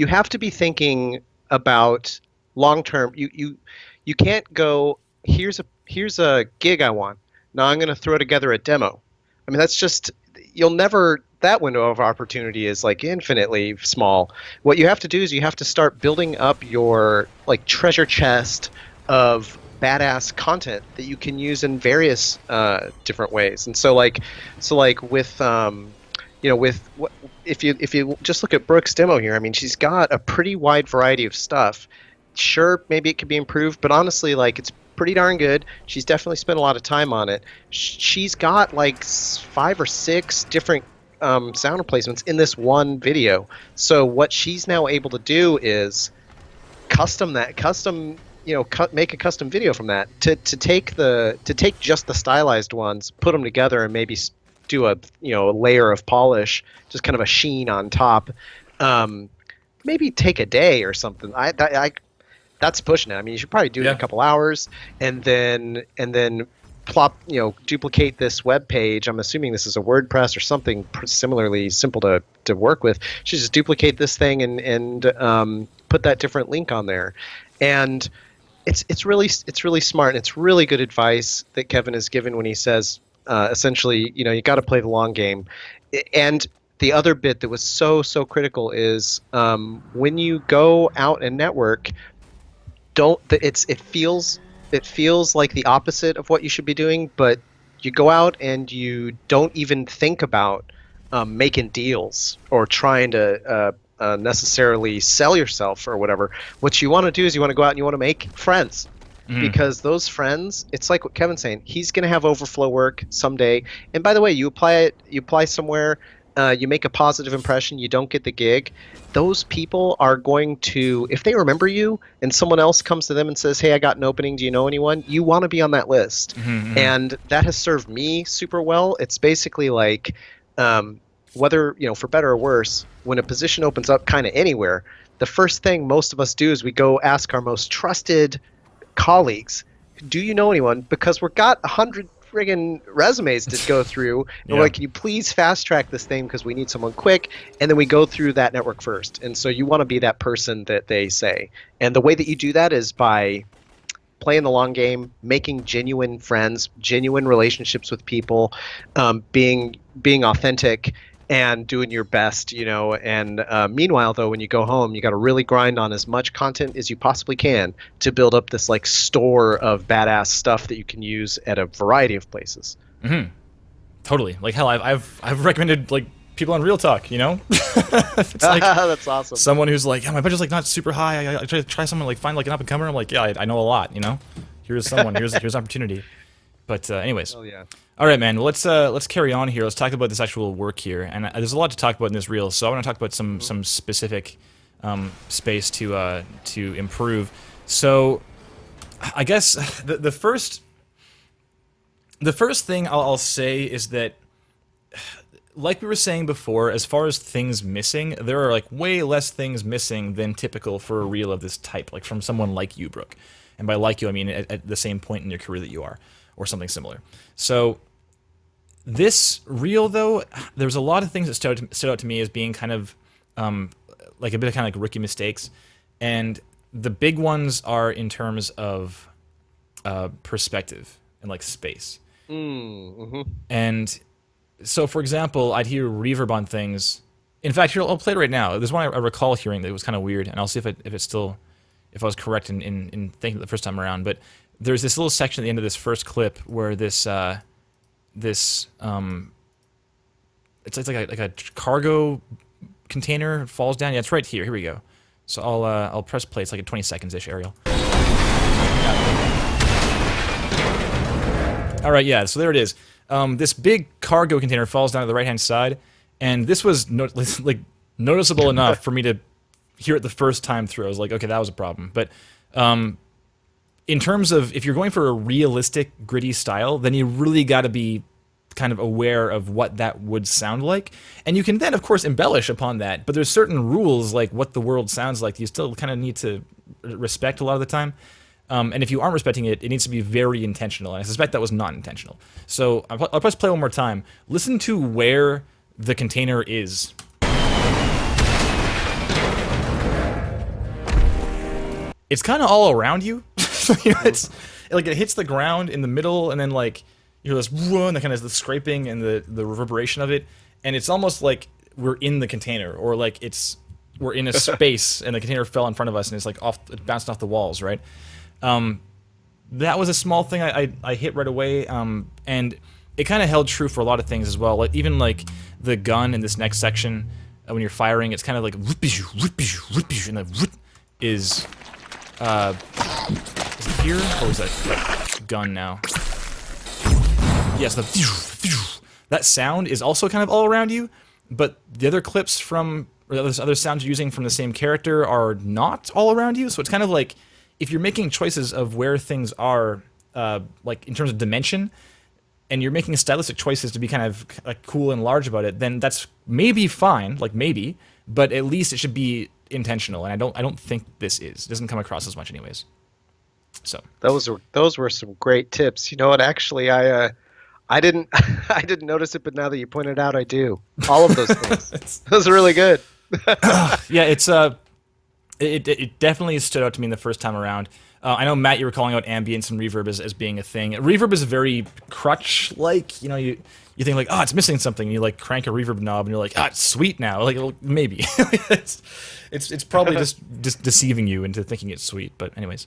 have to be thinking about long term. You can't go, here's a gig I want. Now I'm going to throw together a demo. I mean, that's just, that window of opportunity is like infinitely small. What you have to do is you have to start building up your like treasure chest of badass content that you can use in various different ways. And so like with if you just look at Brooke's demo here, I mean, she's got a pretty wide variety of stuff. Sure, maybe it could be improved, but honestly, like it's pretty darn good. She's definitely spent a lot of time on it. She's got like 5 or 6 different sound replacements in this one video. So what she's now able to do is make a custom video from that to take just the stylized ones, put them together, and maybe do a layer of polish, just kind of a sheen on top. Maybe take a day or something. That's pushing it. I mean, you should probably do it in a couple hours, and then duplicate this web page. I'm assuming this is a WordPress or something similarly simple to work with. You should just duplicate this thing and put that different link on there. And it's really smart, and it's really good advice that Kevin has given when he says essentially, you got to play the long game. And the other bit that was so critical is when you go out and network, it feels like the opposite of what you should be doing, but you go out and you don't even think about making deals or trying to necessarily sell yourself or whatever. What you want to do is you want to go out and you want to make friends. Because those friends, it's like what Kevin's saying, he's going to have overflow work someday. And by the way, you apply somewhere, you make a positive impression, you don't get the gig. Those people are going to, if they remember you and someone else comes to them and says, hey, I got an opening, do you know anyone? You want to be on that list. And that has served me super well. It's basically like, whether, for better or worse, when a position opens up kind of anywhere, the first thing most of us do is we go ask our most trusted colleagues, do you know anyone? Because we've got 100 friggin' resumes to go through, and we're like, can you please fast track this thing because we need someone quick? And then we go through that network first. And so you want to be that person that they say. And the way that you do that is by playing the long game, making genuine friends, genuine relationships with people, being authentic, and doing your best, and meanwhile, though, when you go home, you got to really grind on as much content as you possibly can to build up this like store of badass stuff that you can use at a variety of places. Totally. Like hell, I've recommended like people on Real Talk, It's like that's awesome. Someone who's like, yeah, my budget's like not super high. I try someone like find like an up and comer. I'm like, yeah, I know a lot, Here's someone. Here's opportunity. But anyways. Oh yeah. All right, man. Well, let's carry on here. Let's talk about this actual work here, and there's a lot to talk about in this reel. So I want to talk about some specific space to improve. So I guess the first thing I'll say is that, like we were saying before, as far as things missing, there are like way less things missing than typical for a reel of this type, like from someone like you, Brooke. And by like you, I mean at the same point in your career that you are, or something similar. So this reel, though, there's a lot of things that stood out to me as being kind of like a bit of kind of like rookie mistakes. And the big ones are in terms of perspective and like space. And so, for example, I'd hear reverb on things. In fact, here I'll play it right now. There's one I recall hearing that was kind of weird, and I'll see if I was correct in thinking the first time around. But there's this little section at the end of this first clip where this it's like a cargo container falls down. Yeah, it's right here. Here we go. So I'll press play. It's like a 20 seconds ish, Ariel. All right, yeah. So there it is. This big cargo container falls down to the right-hand side, and this was noticeable enough for me to hear it the first time through. I was like, okay, that was a problem. But in terms of if you're going for a realistic, gritty style, then you really got to be kind of aware of what that would sound like. And you can then, of course, embellish upon that. But there's certain rules, like what the world sounds like, you still kind of need to respect a lot of the time. And if you aren't respecting it, it needs to be very intentional. And I suspect that was not intentional. So I'll press play one more time. Listen to where the container is. It's kind of all around you. It's like it hits the ground in the middle, and then like you hear this whoa, and the kind of the scraping and the reverberation of it, and it's almost like we're in the container, or like we're in a space and the container fell in front of us and it's like it bounced off the walls, right? That was a small thing I hit right away, and it kind of held true for a lot of things as well. Like even like the gun in this next section, when you're firing, it's kind of like and the is it here or is that gun now? Yes, that sound is also kind of all around you, but the other clips from or the other sounds you're using from the same character are not all around you. So it's kind of like if you're making choices of where things are, like in terms of dimension, and you're making stylistic choices to be kind of like cool and large about it, then that's maybe fine, like maybe, but at least it should be intentional. And I don't think this is. It doesn't come across as much, anyways. So those were some great tips. You know what? Actually, I didn't I didn't notice it, but now that you pointed out, I do. All of those things. Those are really good. Yeah, it's it definitely stood out to me the first time around. I know, Matt, you were calling out ambience and reverb as being a thing. Reverb is very crutch-like. You know, you think like, oh, it's missing something. And you like crank a reverb knob, and you're like, ah, it's sweet now. Like, well, maybe. it's probably just deceiving you into thinking it's sweet. But anyways,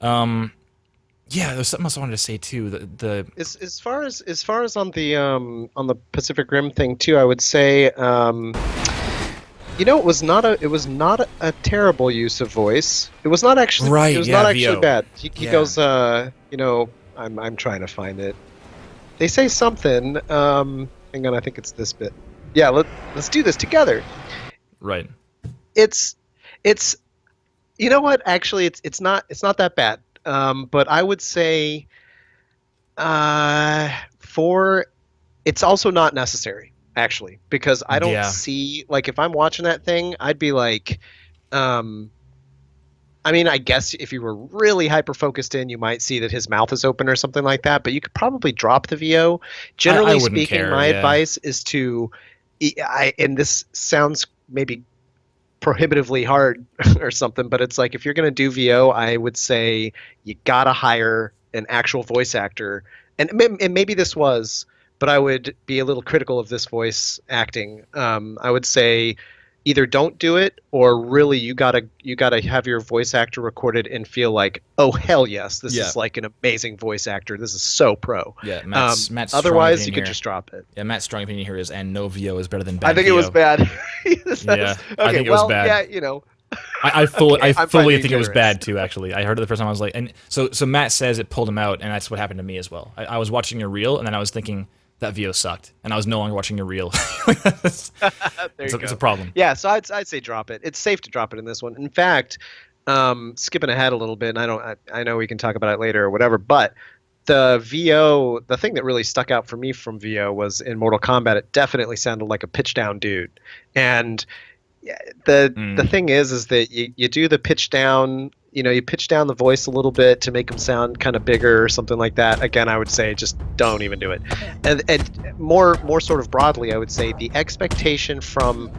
yeah, there's something else I wanted to say too. As far as on the Pacific Rim thing too, I would say. You know, it was not a terrible use of voice. It was not actually right. It was not actually bad. He goes, you know, I'm trying to find it. They say something. Hang on, I think it's this bit. Yeah, let's do this together. Right. It's you know what? Actually, it's not that bad. But I would say it's also not necessary. Actually, because I don't see, like, if I'm watching that thing, I'd be like, I mean, I guess if you were really hyper-focused in, you might see that his mouth is open or something like that, but you could probably drop the VO. Generally speaking, my advice is to, and this sounds maybe prohibitively hard or something, but it's like, if you're going to do VO, I would say you got to hire an actual voice actor, and maybe this was... but I would be a little critical of this voice acting. I would say either don't do it, or really you gotta have your voice actor recorded and feel like, oh hell yes, this is like an amazing voice actor. This is so pro. Yeah, Matt's otherwise you could just drop it. Yeah, Matt's strong opinion here is, and no VO is better than bad. I think VO. It was bad. Yeah, okay, I think it was bad. Yeah, you know. I fully think it was bad too. Actually, I heard it the first time. I was like, and so Matt says it pulled him out, and that's what happened to me as well. I was watching a reel, and then I was thinking, that VO sucked, and I was no longer watching a reel. It's a problem. Yeah, so I'd say drop it. It's safe to drop it in this one. In fact, skipping ahead a little bit, and I know we can talk about it later or whatever, but the VO, the thing that really stuck out for me from VO was in Mortal Kombat. It definitely sounded like a pitch down dude, and the thing is that you do the pitch down. You know, you pitch down the voice a little bit to make them sound kind of bigger or something like that. Again, I would say just don't even do it. And more sort of broadly, I would say the expectation from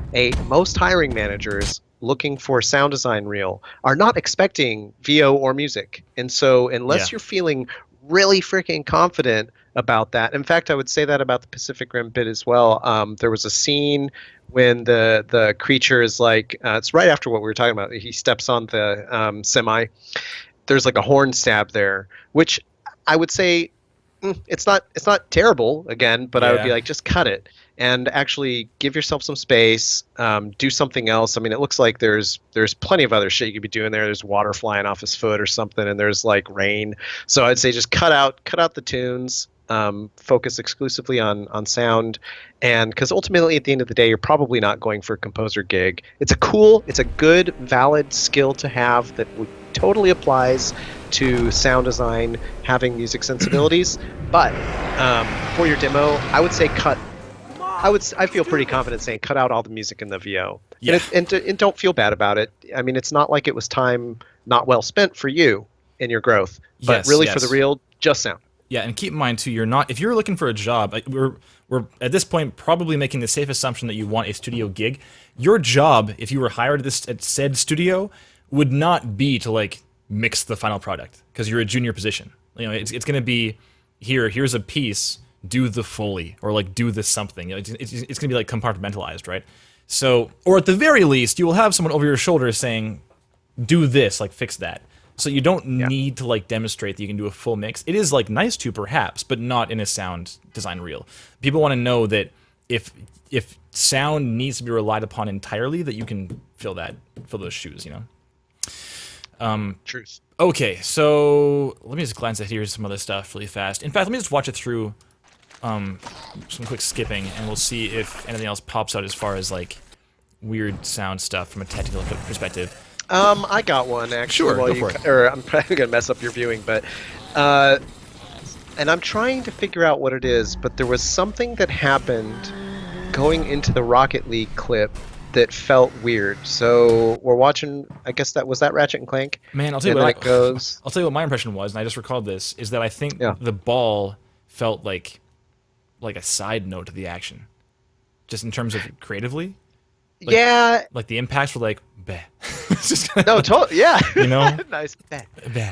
most hiring managers looking for sound design reel are not expecting VO or music. And so unless you're feeling really freaking confident about that, in fact, I would say that about the Pacific Rim bit as well. There was a scene when the creature is like, it's right after what we were talking about. He steps on the semi. There's like a horn stab there, which I would say it's not terrible again, but I would be like, just cut it and actually give yourself some space, do something else. I mean, it looks like there's plenty of other shit you could be doing there. There's water flying off his foot or something, and there's like rain. So I'd say just cut out the tunes, focus exclusively on sound, and because ultimately at the end of the day, you're probably not going for a composer gig. It's a good, valid skill to have that totally applies to sound design, having music sensibilities. But for your demo, I would say I feel pretty confident saying cut out all the music in the VO. Yeah. And don't feel bad about it. I mean, it's not like it was time not well spent for you in your growth, but really for the real, just sound. Yeah, and keep in mind too, if you're looking for a job, we're at this point probably making the safe assumption that you want a studio gig. Your job, if you were hired at said studio, would not be to like mix the final product because you're a junior position. It's going to be here's a piece, do the Foley or like do this something. It's going to be like compartmentalized, right? So, or at the very least, you will have someone over your shoulder saying, do this, like fix that. So you don't need to like demonstrate that you can do a full mix. It is like nice to perhaps, but not in a sound design reel. People want to know that if sound needs to be relied upon entirely, that you can fill those shoes, Truth. Okay, so let me just glance at here's some other stuff really fast. In fact, let me just watch it through some quick skipping, and we'll see if anything else pops out as far as like weird sound stuff from a technical perspective. I got one actually. Sure, go for it. Or I'm probably gonna mess up your viewing, but and I'm trying to figure out what it is. But there was something that happened going into the Rocket League clip that felt weird. So we're watching. I guess that was Ratchet and Clank. Man, I'll tell you I'll tell you what my impression was, and I just recalled this is that I think the ball felt like a side note to the action, just in terms of creatively. Like the impacts were like, bah. Nice.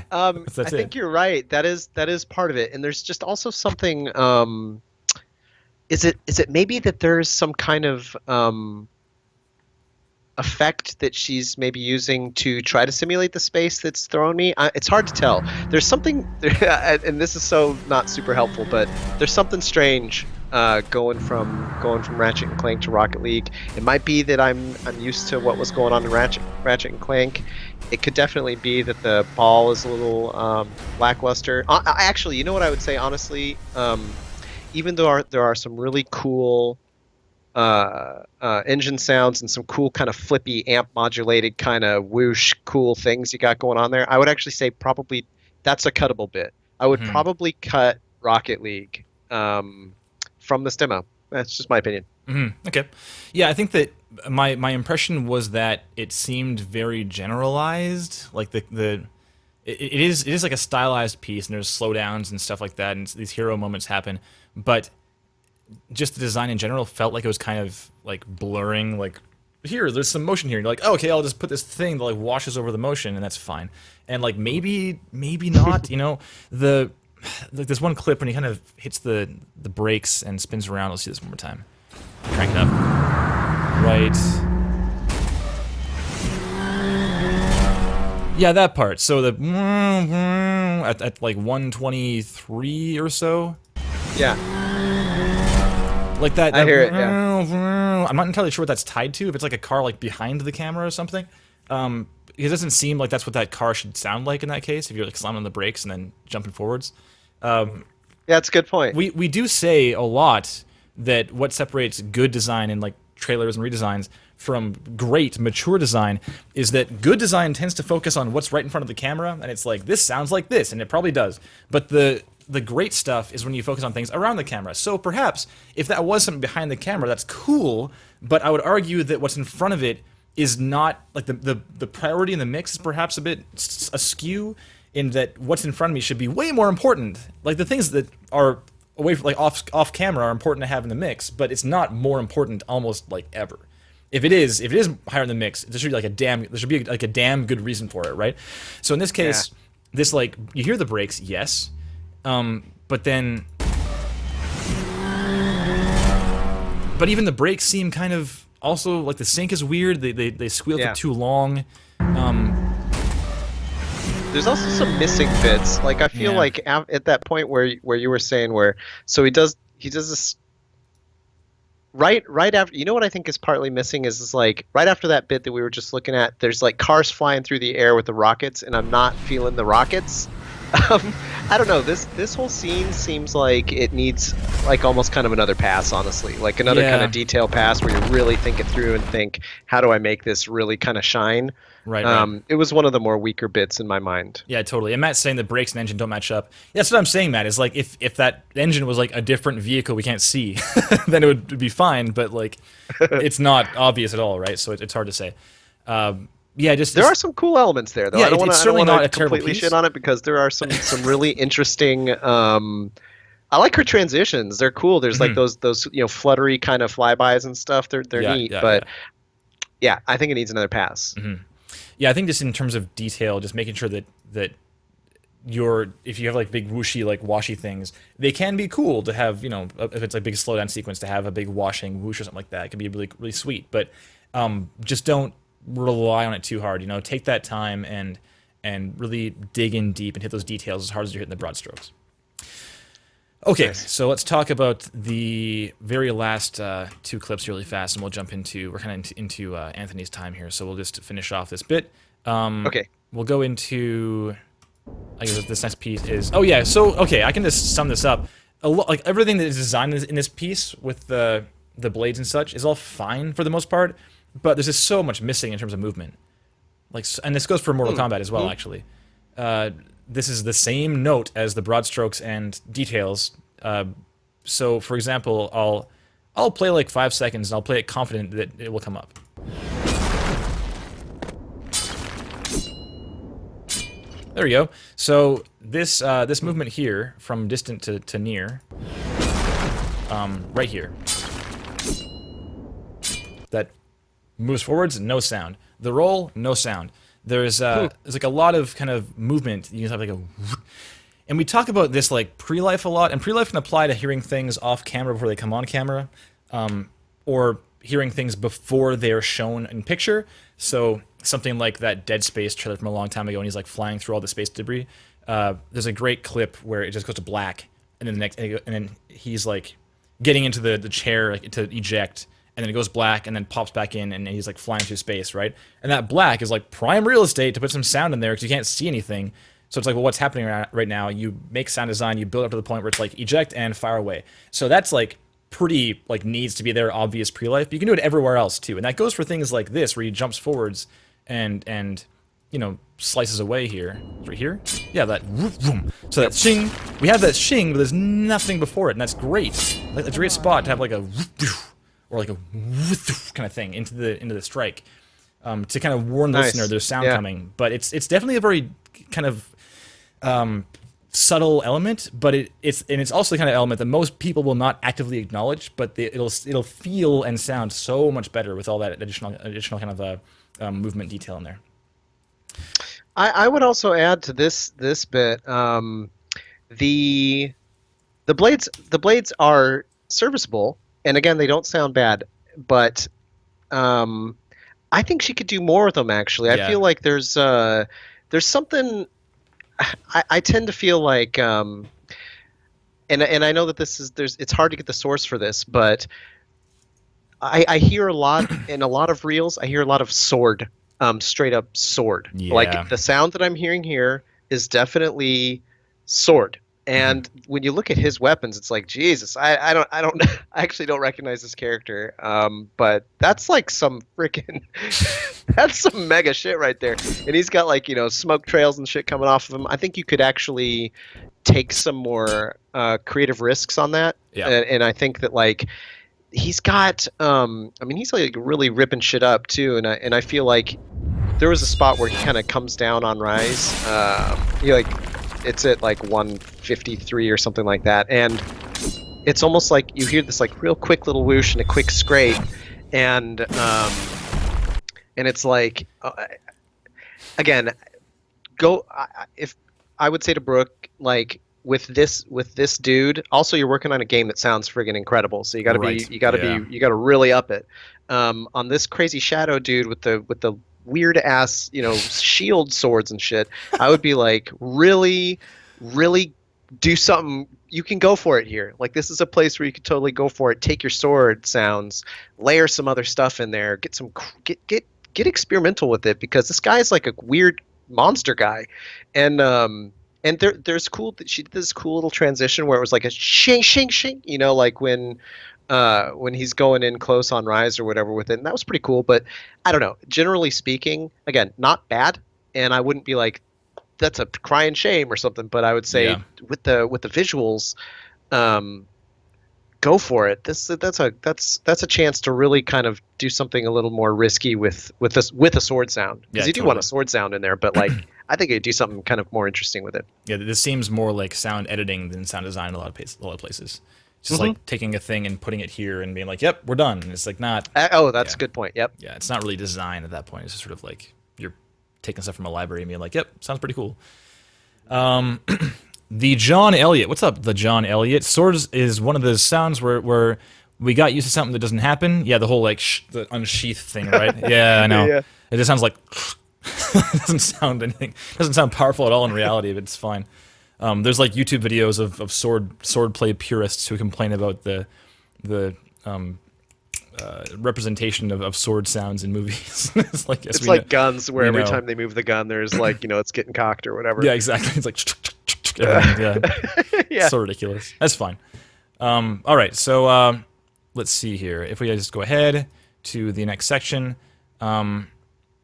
I think you're right. That is part of it, and there's just also something. Is it maybe that there's some kind of effect that she's maybe using to try to simulate the space that's thrown me? It's hard to tell. There's something, and this is so not super helpful, but there's something strange. Going from Ratchet and Clank to Rocket League. It might be that I'm used to what was going on in Ratchet and Clank. It could definitely be that the ball is a little lackluster. Actually, you know what I would say honestly? Even though there are some really cool engine sounds and some cool kind of flippy amp modulated kind of whoosh cool things you got going on there, I would actually say probably that's a cuttable bit. I would probably cut Rocket League from this demo. That's just my opinion. Okay. Yeah, I think that my impression was that it seemed very generalized. Like it is like a stylized piece, and there's slowdowns and stuff like that, and these hero moments happen. But just the design in general felt like it was kind of like blurring. Like there's some motion here. And you're like, oh, okay, I'll just put this thing that like washes over the motion, and that's fine. And like maybe not. There's one clip when he kind of hits the brakes and spins around. Let's see this one more time. Crank it up. Right. Yeah, that part. So the at like 123 or so. Yeah. Like that. I hear it. Yeah. I'm not entirely sure what that's tied to. If it's like a car like behind the camera or something. It doesn't seem like that's what that car should sound like in that case. If you're like slamming on the brakes and then jumping forwards. Yeah, that's a good point. We do say a lot that what separates good design in like trailers and redesigns from great mature design is that good design tends to focus on what's right in front of the camera, and it's like this sounds like this, and it probably does. But the great stuff is when you focus on things around the camera. So perhaps if that was something behind the camera, that's cool. But I would argue that what's in front of it is not like the priority in the mix is perhaps a bit askew. In that what's in front of me should be way more important. Like the things that are away from, like off camera are important to have in the mix, but it's not more important almost like ever. if it is higher in the mix, there should be like a damn good reason for it, right? So in this case, this like you hear the brakes, yes, but then, but even the brakes seem kind of also like the sync is weird. They squeal for too long. There's also some missing bits. Like I feel like at that point where you were saying so he does this right after. You know what I think is partly missing is like right after that bit that we were just looking at. There's like cars flying through the air with the rockets, and I'm not feeling the rockets. I don't know. This whole scene seems like it needs like almost kind of another pass, honestly. Like another kind of detail pass where you really think it through and think, how do I make this really kind of shine? Right. It was one of the more weaker bits in my mind. Yeah, totally. And Matt's saying the brakes and engine don't match up. Yeah, that's what I'm saying, Matt. Is like if that engine was like a different vehicle we can't see, then it would be fine. But like, it's not obvious at all, right? So it's hard to say. Yeah, there are some cool elements there, though. Yeah, I don't want to completely shit on it because there are some really interesting. I like her transitions; they're cool. There's like those fluttery kind of flybys and stuff. They're neat, but I think it needs another pass. Yeah, I think just in terms of detail, just making sure that if you have like big whooshy like washy things, they can be cool to have. If it's like a big slowdown sequence, to have a big washing whoosh or something like that, it can be really really sweet. But just don't rely on it too hard. Take that time and really dig in deep and hit those details as hard as you're hitting the broad strokes. Okay, so let's talk about the very last two clips really fast, and we'll jump into Anthony's time here. So we'll just finish off this bit. Okay. We'll go into, I guess this next piece is, I can just sum this up. Like everything that is designed in this piece with the blades and such is all fine for the most part, but there's just so much missing in terms of movement. And this goes for Mortal Kombat as well, actually. This is the same note as the broad strokes and details. So, for example, I'll play like 5 seconds, and I'll play it confident that it will come up. There we go. So this movement here, from distant to near, right here, that moves forwards, no sound. The roll, no sound. There's like a lot of kind of movement. You have like a, and we talk about this like pre-life a lot, and pre-life can apply to hearing things off camera before they come on camera, or hearing things before they're shown in picture. So something like that Dead Space trailer from a long time ago, and he's like flying through all the space debris. There's a great clip where it just goes to black, and then he's like getting into the chair like, to eject. And then it goes black, and then pops back in, and he's like flying through space, right? And that black is like prime real estate to put some sound in there because you can't see anything. So it's like, well, what's happening right now? You make sound design, you build up to the point where it's like eject and fire away. So that's like pretty like needs to be there, obvious pre-life. But you can do it everywhere else too, and that goes for things like this where he jumps forwards and slices away here. Right here, yeah, that vroom. So that shing, we have that shing, but there's nothing before it, and that's great. Like, that's a great spot to have like a. Or like a kind of thing into the strike, to kind of warn the listener there's sound coming. But it's definitely a very kind of subtle element, but it's also the kind of element that most people will not actively acknowledge. But it'll feel and sound so much better with all that additional kind of movement detail in there. I would also add to this bit, the blades are serviceable. And again, they don't sound bad, but I think she could do more with them. Actually, I feel like there's something. I tend to feel like, and I know that it's hard to get the source for this, but I hear a lot in a lot of reels. I hear a lot of sword, straight up sword. Yeah. Like the sound that I'm hearing here is definitely sword. And when you look at his weapons, it's like, Jesus, I actually don't recognize this character. But that's like some freaking, that's some mega shit right there. And he's got like, smoke trails and shit coming off of him. I think you could actually take some more creative risks on that. Yeah. And I think that like, he's got, he's like really ripping shit up too. And I feel like there was a spot where he kind of comes down on Rise. It's at like 153 or something like that, and it's almost like you hear this like real quick little whoosh and a quick scrape, and it's like again, if I would say to Brooke, like with this dude, also you're working on a game that sounds friggin' incredible, so you got to Right. you got to Yeah. you got to really up it. On this crazy shadow dude with the weird ass shield swords and shit, I would be like really do something. You can go for it here. Like this is a place where you could totally go for it. Take your sword sounds, layer some other stuff in there, get experimental with it, because this guy is like a weird monster guy, and there's cool that she did this cool little transition where it was like a shing shing shing, like when he's going in close on Rise or whatever with it, and that was pretty cool. But I don't know. Generally speaking, again, not bad, and I wouldn't be like that's a crying shame or something. But I would say Yeah. with the visuals, go for it. That's a chance to really kind of do something a little more risky with a sword sound, because Yeah, you do want totally. a sword sound in there, but like I think you do something kind of more interesting with it. Yeah, this seems more like sound editing than sound design in a lot of places. Just Mm-hmm. like taking a thing and putting it here and being like, "Yep, we're done." And it's like not. Oh, that's Yeah, a good point. Yep. yeah. It's not really design at that point. It's just sort of like you're taking stuff from a library and being like, "Yep, sounds pretty cool." The John Elliott. What's up, the John Elliott? Swords is one of those sounds where we got used to something that doesn't happen. Yeah, the whole like the unsheath thing, right? Yeah, I know. Yeah. It just sounds like it doesn't sound anything. It doesn't sound powerful at all in reality, but it's fine. There's like YouTube videos of swordplay purists who complain about the representation of sword sounds in movies. It's like, yes, It's we like know, guns where we every know. time they move the gun, there's like, it's getting cocked or whatever. Yeah, exactly. It's like everything, yeah. Yeah. So ridiculous. That's fine. All right, so let's see here. If we just go ahead to the next section, and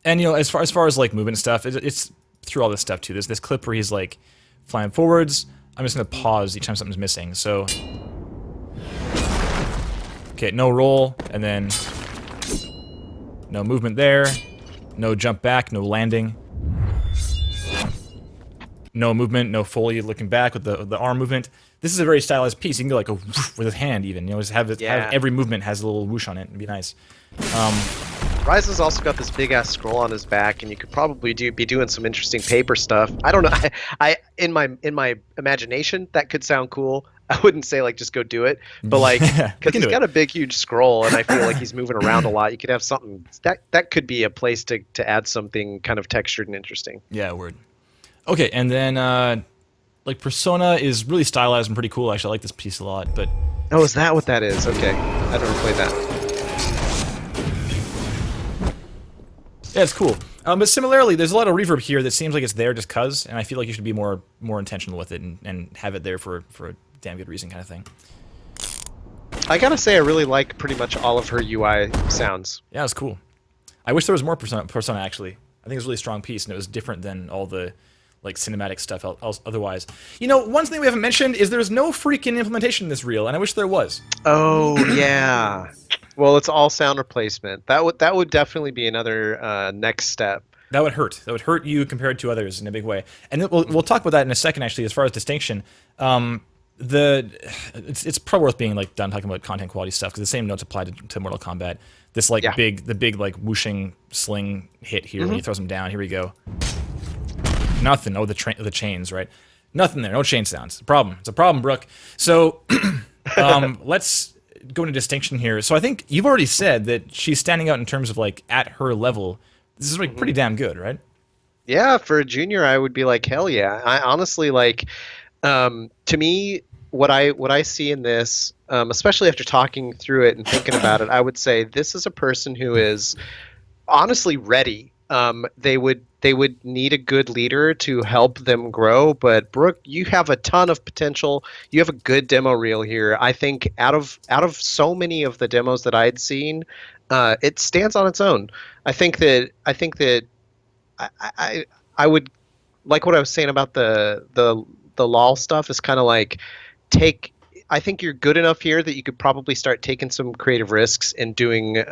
as far as like movement stuff, it's through all this stuff too. There's this clip where he's like flying forwards. I'm just gonna pause each time something's missing. So, okay, no roll, and then no movement there, no jump back, no landing. No movement, no Foley looking back with the arm movement. This is a very stylized piece. You can go like a whoosh with his hand even. Just have every movement has a little whoosh on it. It'd be nice. Rise has also got this big ass scroll on his back, and you could probably be doing some interesting paper stuff. I don't know. I in my imagination that could sound cool. I wouldn't say like just go do it, but like because he's got a big huge scroll, and I feel like he's moving around a lot. You could have something that could be a place to add something kind of textured and interesting. Yeah, word. Okay, and then like Persona is really stylized and pretty cool. Actually, I like this piece a lot. But Oh, is that what that is? Okay, I've never played that. yeah, it's cool. But similarly, there's a lot of reverb here that seems like it's there just cause, and I feel like you should be more intentional with it and have it there for a damn good reason, kind of thing. I gotta say, I really like pretty much all of her UI sounds. Yeah, it's cool. I wish there was more Persona actually. I think it's a really strong piece, and it was different than all the like cinematic stuff otherwise. One thing we haven't mentioned is there's no freaking implementation in this reel, and I wish there was. Oh yeah. Well, it's all sound replacement. That would definitely be another next step. That would hurt. That would hurt you compared to others in a big way. And we'll talk about that in a second. Actually, as far as distinction, it's probably worth being like done talking about content quality stuff, because the same notes apply to Mortal Kombat. This like the big like whooshing sling hit here when he throws him down. Here we go. Nothing. Oh, the chains, right? Nothing there. No chain sounds. It's a problem, Brooke. So let's go into distinction here. So I think you've already said that she's standing out in terms of like at her level. This is like pretty damn good, right? Yeah, for a junior, I would be like, hell yeah. I honestly like, to me, what I see in this, especially after talking through it and thinking about it, I would say this is a person who is honestly ready. They would need a good leader to help them grow. But Brooke, you have a ton of potential. You have a good demo reel here. I think out of so many of the demos that I had seen, it stands on its own. I think that I would like what I was saying about the LOL stuff is kind of like I think you're good enough here that you could probably start taking some creative risks and doing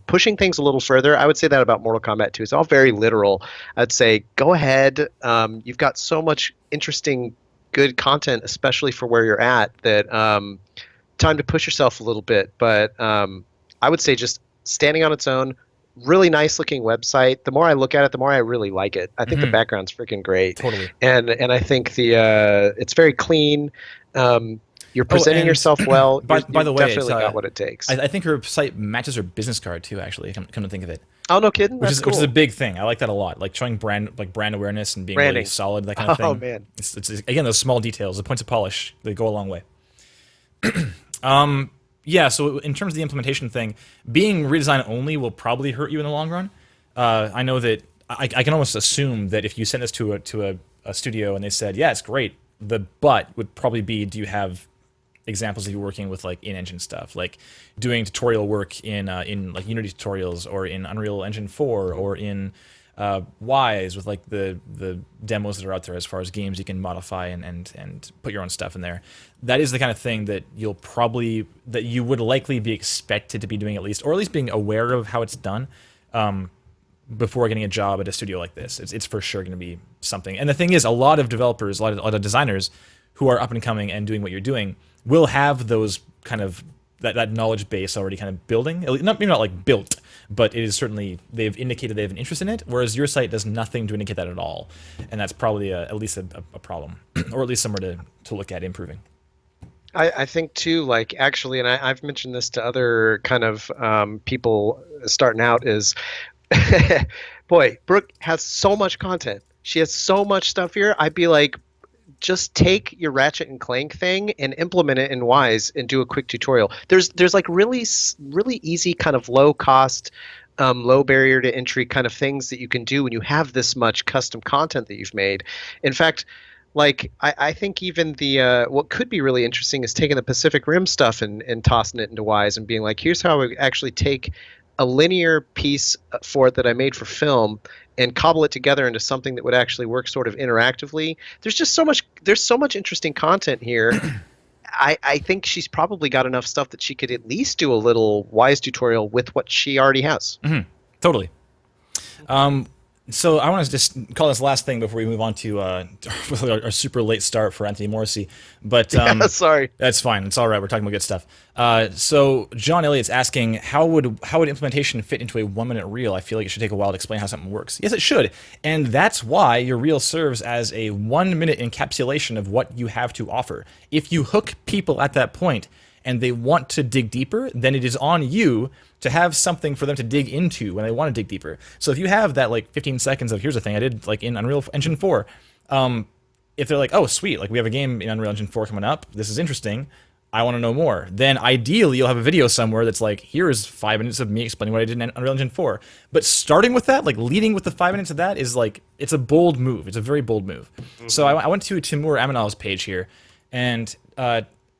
pushing things a little further. I would say that about Mortal Kombat 2. It's all very literal. I'd say go ahead. You've got so much interesting, good content, especially for where you're at, that time to push yourself a little bit. But I would say just standing on its own. Really nice looking website. The more I look at it, the more I really like it. I think the background's freaking great. Totally. And I think it's very clean. You're presenting yourself well. By the way, definitely got what it takes. I think her site matches her business card too. Actually, come to think of it. Oh, no kidding. Which That's cool. Which is a big thing. I like that a lot. Like showing brand awareness and being really solid, that kind of thing. Oh man. It's again those small details, the points of polish, they go a long way. Yeah, so in terms of the implementation thing, being redesign only will probably hurt you in the long run. I know that I can almost assume that if you sent this to a studio and they said, yeah, it's great, the but would probably be, do you have examples of you working with like in-engine stuff, like doing tutorial work in like Unity tutorials or in Unreal Engine 4 or in Wise with like the demos that are out there as far as games you can modify and put your own stuff in there. That is the kind of thing that you would likely be expected to be doing at least being aware of how it's done before getting a job at a studio like this. It's for sure going to be something. And the thing is, a lot of developers, a lot of designers who are up and coming and doing what you're doing will have those kind of that knowledge base already kind of building. Maybe not like built, but it is certainly, they've indicated they have an interest in it, whereas your site does nothing to indicate that at all. And that's probably at least a problem, or at least somewhere to look at improving. I think too, like actually, and I've mentioned this to other kind of people starting out, is boy, Brooke has so much content. She has so much stuff here. I'd be like, just take your Ratchet and Clank thing and implement it in Wise and do a quick tutorial. There's like really easy kind of low cost, low barrier to entry kind of things that you can do when you have this much custom content that you've made. In fact, like I think even the what could be really interesting is taking the Pacific Rim stuff and tossing it into Wise and being like, here's how I actually take a linear piece for it that I made for film and cobble it together into something that would actually work sort of interactively. There's so much interesting content here. I think she's probably got enough stuff that she could at least do a little Wise tutorial with what she already has. Mm-hmm. Totally. So I want to just call this last thing before we move on to our super late start for Anthony Morrissey. But sorry, that's fine. It's all right. We're talking about good stuff. So John Elliott's asking, how would implementation fit into a 1-minute reel? I feel like it should take a while to explain how something works. Yes, it should, and that's why your reel serves as a 1-minute encapsulation of what you have to offer. If you hook people at that point and they want to dig deeper, then it is on you to have something for them to dig into when they want to dig deeper. So if you have that like 15 seconds of, here's the thing I did like in Unreal Engine 4, if they're like, oh sweet, like we have a game in Unreal Engine 4 coming up, this is interesting, I want to know more, then ideally you'll have a video somewhere that's like, here's 5 minutes of me explaining what I did in Unreal Engine 4. But starting with that, like leading with the 5 minutes of that is like, it's a bold move. It's a very bold move. Mm-hmm. So I went to Timur Aminov's page here, and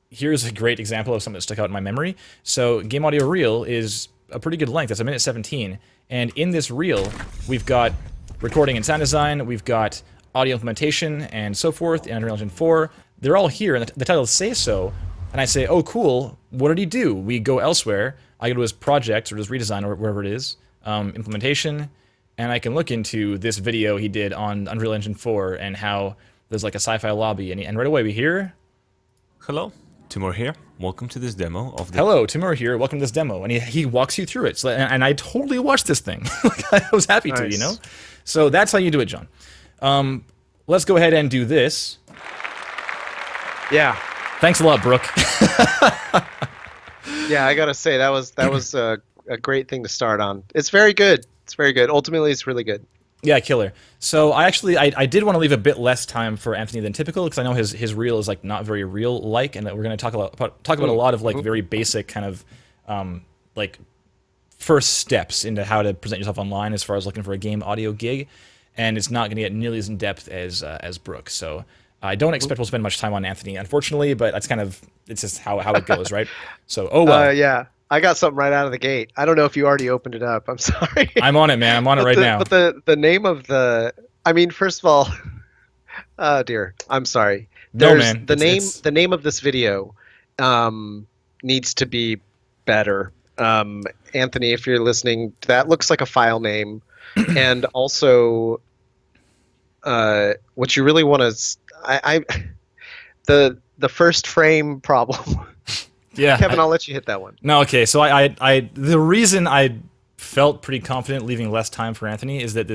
here's a great example of something that stuck out in my memory. So Game Audio Reel is a pretty good length. It's 1:17. And in this reel, we've got recording and sound design, we've got audio implementation and so forth in Unreal Engine 4. They're all here, and the titles say so. And I say, oh, cool, what did he do? We go elsewhere. I go to his project or his redesign or wherever it is, implementation, and I can look into this video he did on Unreal Engine 4 and how there's like a sci-fi lobby. And right away we hear, hello, Timur here. Welcome to this demo of the... Hello, Timur here. Welcome to this demo. And he walks you through it. So, and I totally watched this thing. I was happy to, you know? So that's how you do it, John. Let's go ahead and do this. Yeah. Thanks a lot, Brooke. Yeah, I gotta say, that was a great thing to start on. It's very good. It's very good. Ultimately, it's really good. Yeah, killer. So I did want to leave a bit less time for Anthony than typical, because I know his reel is like not very real-like, and that we're going to talk about a lot of like very basic kind of like first steps into how to present yourself online as far as looking for a game audio gig, and it's not going to get nearly as in depth as Brooke. So I don't expect we'll spend much time on Anthony, unfortunately, but it's just how it goes, right? So oh well. Yeah. I got something right out of the gate. I don't know if you already opened it up. I'm sorry. I'm on it, man. I'm on it right now. But the name of I mean, first of all, oh dear, I'm sorry. No, man. The name of this video needs to be better. Anthony, if you're listening, that looks like a file name. And also, what you really want to, the first frame problem. Yeah, Kevin, I'll let you hit that one. No, okay. So the reason I felt pretty confident leaving less time for Anthony is that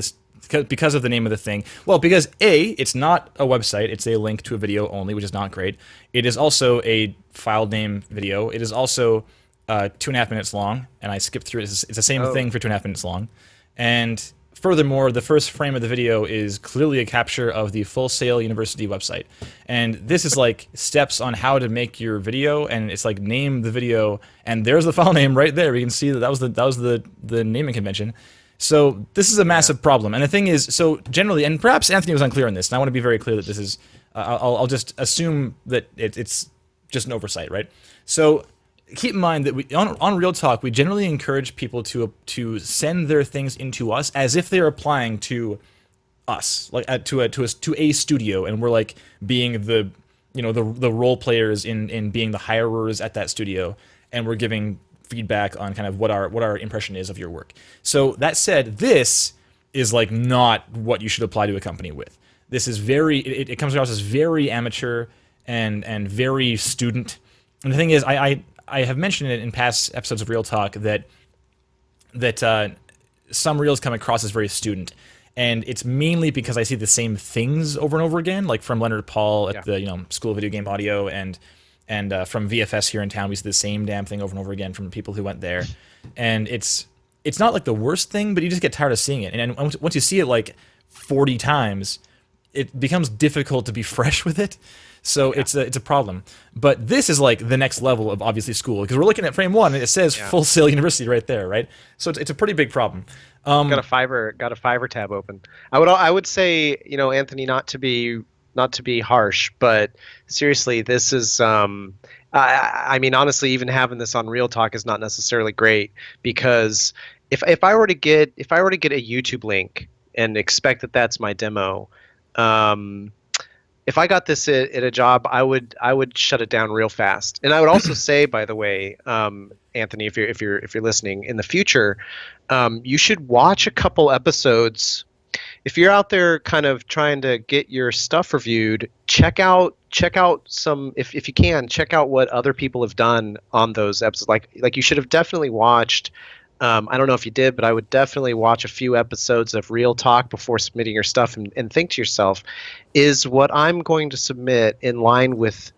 because of the name of the thing. Well, because it's not a website; it's a link to a video only, which is not great. It is also a file name video. It is also 2.5 minutes long, and I skipped through it. It's the same thing for 2.5 minutes long, and furthermore, the first frame of the video is clearly a capture of the Full Sail University website. And this is like steps on how to make your video, and it's like name the video, and there's the file name right there. We can see that was the naming convention. So this is a massive problem. And the thing is, so generally, and perhaps Anthony was unclear on this, and I want to be very clear that this is, I'll just assume that it's just an oversight, right? So keep in mind that on Real Talk, we generally encourage people to send their things into us as if they're applying to us, like to a studio, and we're like being the role players in being the hirers at that studio, and we're giving feedback on kind of what our impression is of your work. So that said, this is like not what you should apply to a company with. This is it comes across as very amateur and very student. And the thing is, I have mentioned it in past episodes of Real Talk that some reels come across as very student, and it's mainly because I see the same things over and over again, like from Leonard Paul at the School of Video Game Audio, and from VFS here in town, we see the same damn thing over and over again from people who went there, and it's not like the worst thing, but you just get tired of seeing it, and once you see it like 40 times, it becomes difficult to be fresh with it. So it's a problem. But this is like the next level of obviously school, because we're looking at frame 1 and it says Full Sail University right there, right? So it's a pretty big problem. Got a Fiverr tab open. I would say, Anthony, not to be harsh, but seriously, this is I mean, honestly, even having this on Real Talk is not necessarily great, because if I were to get a YouTube link and expect that that's my demo, if I got this at a job, I would shut it down real fast. And I would also say, by the way, Anthony, if you're listening in the future, you should watch a couple episodes. If you're out there kind of trying to get your stuff reviewed, check out some, if you can, check out what other people have done on those episodes. Like you should have definitely watched. I don't know if you did, but I would definitely watch a few episodes of Real Talk before submitting your stuff, and think to yourself, is what I'm going to submit in line with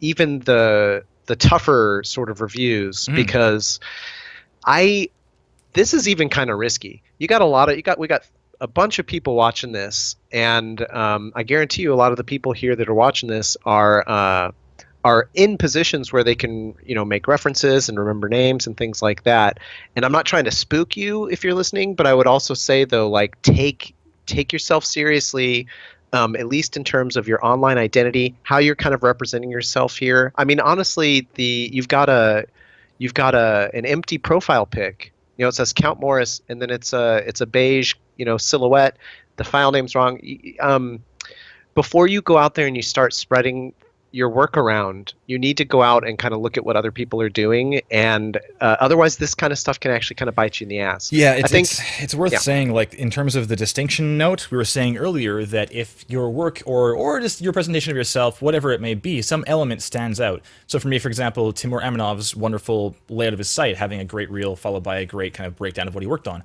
even the tougher sort of reviews? Because this is even kind of risky. We got a bunch of people watching this, and I guarantee you a lot of the people here that are watching this are in positions where they can, make references and remember names and things like that. And I'm not trying to spook you if you're listening, but I would also say, though, like, take yourself seriously, at least in terms of your online identity, how you're kind of representing yourself here. I mean, honestly, you've got an empty profile pic. It says Count Morris, and then it's a beige, silhouette. The file name's wrong. Before you go out there and you start spreading your work around, you need to go out and kind of look at what other people are doing, and otherwise this kind of stuff can actually kind of bite you in the ass. Yeah, it's worth saying, like, in terms of the distinction note, we were saying earlier that if your work or just your presentation of yourself, whatever it may be, some element stands out. So for me, for example, Timur Aminov's wonderful layout of his site, having a great reel followed by a great kind of breakdown of what he worked on.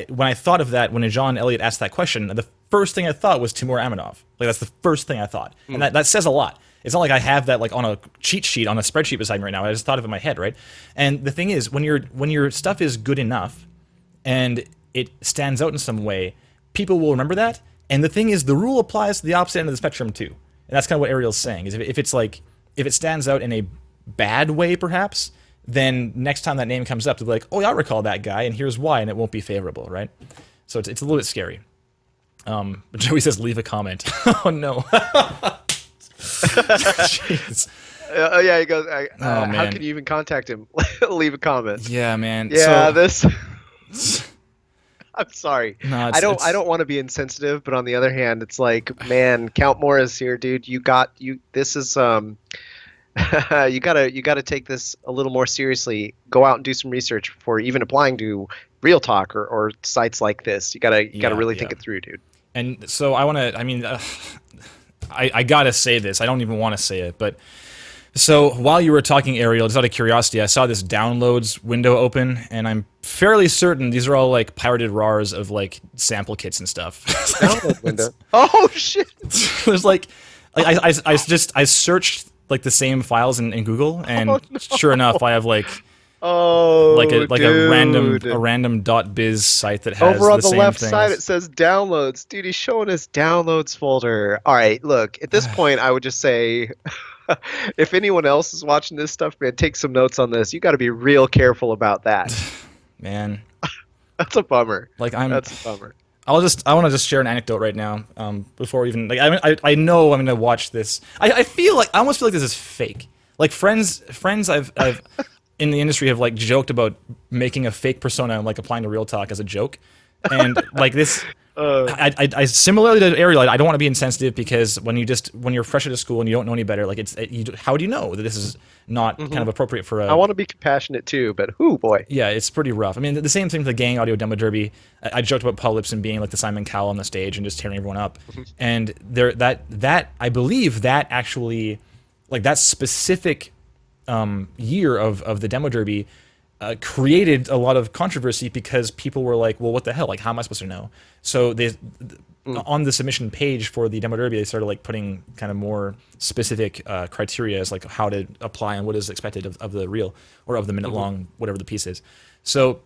When I thought of that, when John Elliott asked that question, the first thing I thought was Timur Aminov. Like, that's the first thing I thought. And that says a lot. It's not like I have that like on a cheat sheet on a spreadsheet beside me right now. I just thought of it in my head, right? And the thing is, when your stuff is good enough and it stands out in some way, people will remember that. And the thing is, the rule applies to the opposite end of the spectrum too. And that's kind of what Ariel's saying. Is if it stands out in a bad way, perhaps, then next time that name comes up, they'll be like, oh, yeah, I recall that guy, and here's why, and it won't be favorable, right? So it's a little bit scary. But Joey says, leave a comment. Oh no. Jeez. Yeah, he goes, how can you even contact him? Leave a comment. Yeah, man. Yeah, so, I'm sorry. No, I don't want to be insensitive, but on the other hand, it's like, man, Count Morris here, dude. This is you gotta take this a little more seriously. Go out and do some research before even applying to Real Talk or sites like this. You gotta really think it through, dude. And so I gotta say this. I don't even want to say it, but So while you were talking, Ariel, just out of curiosity, I saw this downloads window open, and I'm fairly certain these are all like pirated RARs of like sample kits and stuff. Download window. Oh shit! There's like I searched like the same files in Google, and sure enough, I have like a random .biz site that has over on the same left things. side. It says downloads. Dude, he's showing us downloads folder. All right, look. At this point, I would just say, if anyone else is watching this stuff, man, take some notes on this. You got to be real careful about that. Man, that's a bummer. That's a bummer. I want to just share an anecdote right now. Before we even I know I'm gonna watch this. I almost feel like this is fake. Like friends I've in the industry have like joked about making a fake persona and like applying to Real Talk as a joke, and like this. I similarly to Ariel, I don't want to be insensitive because when you're fresh out of school and you don't know any better, like how do you know that this is not kind of appropriate for a... I want to be compassionate too, but whoo boy. Yeah, it's pretty rough. I mean, the same thing with the Gang Audio Demo Derby. I joked about Paul Lipson being like the Simon Cowell on the stage and just tearing everyone up, and that I believe that actually, like that specific year of the Demo Derby. Created a lot of controversy because people were like, well, what the hell? Like, how am I supposed to know? So on the submission page for the Demo Derby, they started like putting kind of more specific criteria as like how to apply and what is expected of the reel or of the minute long, whatever the piece is. So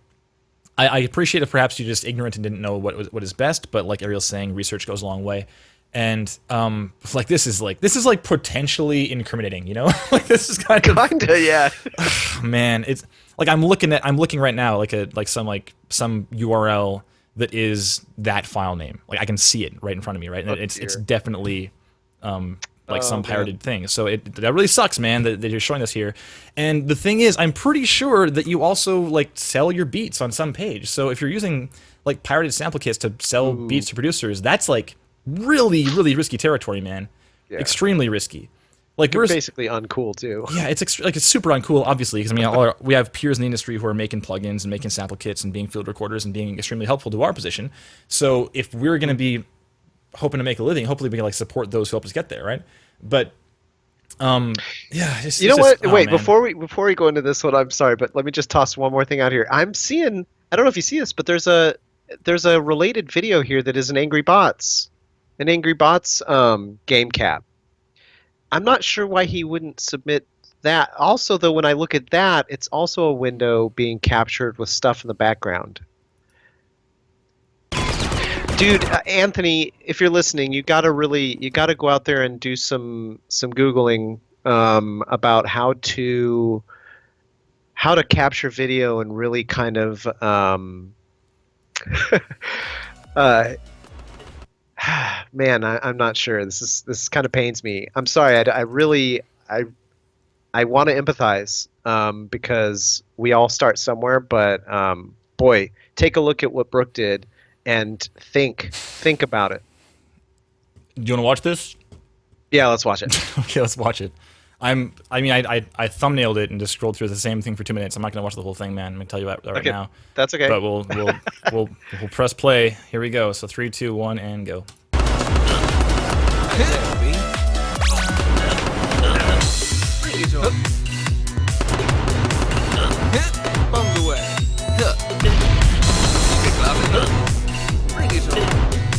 I appreciate if perhaps you're just ignorant and didn't know what is best, but like Ariel's saying, research goes a long way. And like this is potentially incriminating, you know? Like this is kinda yeah. Man, it's like I'm looking right now like some URL that is that file name. Like I can see it right in front of me, right? And it's definitely some pirated thing. So that really sucks, man, that you're showing this here. And the thing is, I'm pretty sure that you also like sell your beats on some page. So if you're using like pirated sample kits to sell beats to producers, that's like really, really risky territory, man. Yeah. Extremely risky. Like we're basically uncool too. Yeah, it's super uncool, obviously, because I mean, we have peers in the industry who are making plugins and making sample kits and being field recorders and being extremely helpful to our position. So if we're going to be hoping to make a living, hopefully we can like support those who help us get there, right? But yeah, you know what? Wait, man. before we go into this one, I'm sorry, but let me just toss one more thing out here. I'm seeing, I don't know if you see this, but there's a related video here that is an Angry Bots game cap. I'm not sure why he wouldn't submit that. Also, though, when I look at that, it's also a window being captured with stuff in the background. Dude, Anthony, if you're listening, you gotta go out there and do some Googling about how to capture video and really kind of man, I'm not sure. This kind of pains me. I'm sorry. I really want to empathize because we all start somewhere. But boy, take a look at what Brooke did and think about it. Do you want to watch this? Yeah, let's watch it. Okay, let's watch it. I thumbnailed it and just scrolled through the same thing for 2 minutes. I'm not gonna watch the whole thing, man. I'm gonna tell you that right now. That's okay. But we'll press play. Here we go. So 3, 2, 1, and go.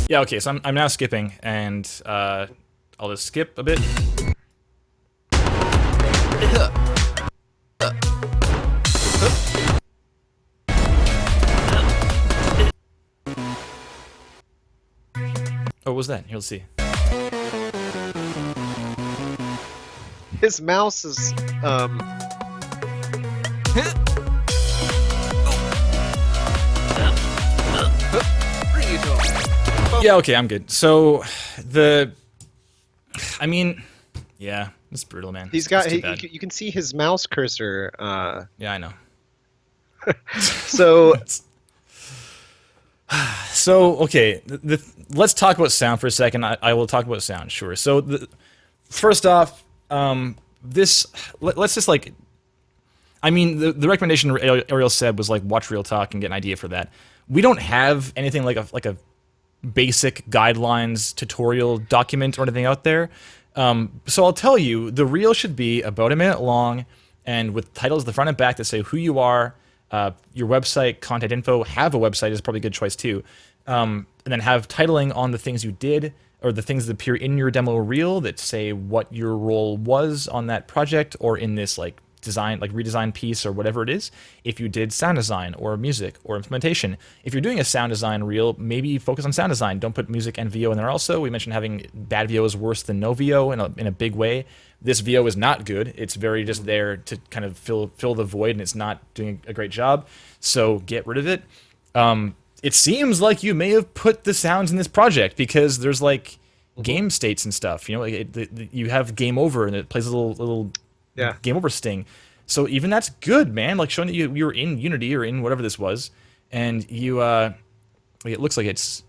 Yeah. Okay. So I'm now skipping, and I'll just skip a bit. Oh, what was that? Here, let's see. His mouse is Yeah, okay, I'm good. So I mean, yeah, it's brutal, man. He's got you can see his mouse cursor yeah, I know. So So, okay, let's talk about sound for a second. I will talk about sound, sure. So, first off, let's just like, I mean, the recommendation Ariel said was like watch Real Talk and get an idea for that. We don't have anything like a basic guidelines tutorial document or anything out there. So I'll tell you, the reel should be about a minute long, and with titles at the front and back that say who you are, your website, contact info. Have a website is probably a good choice too, and then have titling on the things you did or the things that appear in your demo reel that say what your role was on that project or in this like design, like redesign piece or whatever it is. If you did sound design or music or implementation, if you're doing a sound design reel, maybe focus on sound design. Don't put music and VO in there. Also, we mentioned having bad VO is worse than no VO in a big way. This VO is not good. It's very just there to kind of fill the void, and it's not doing a great job. So get rid of it. It seems like you may have put the sounds in this project because there's like game states and stuff. You know, like you have game over and it plays a little game over sting. So even that's good, man. Like showing that you were in Unity or in whatever this was, and you it looks like it's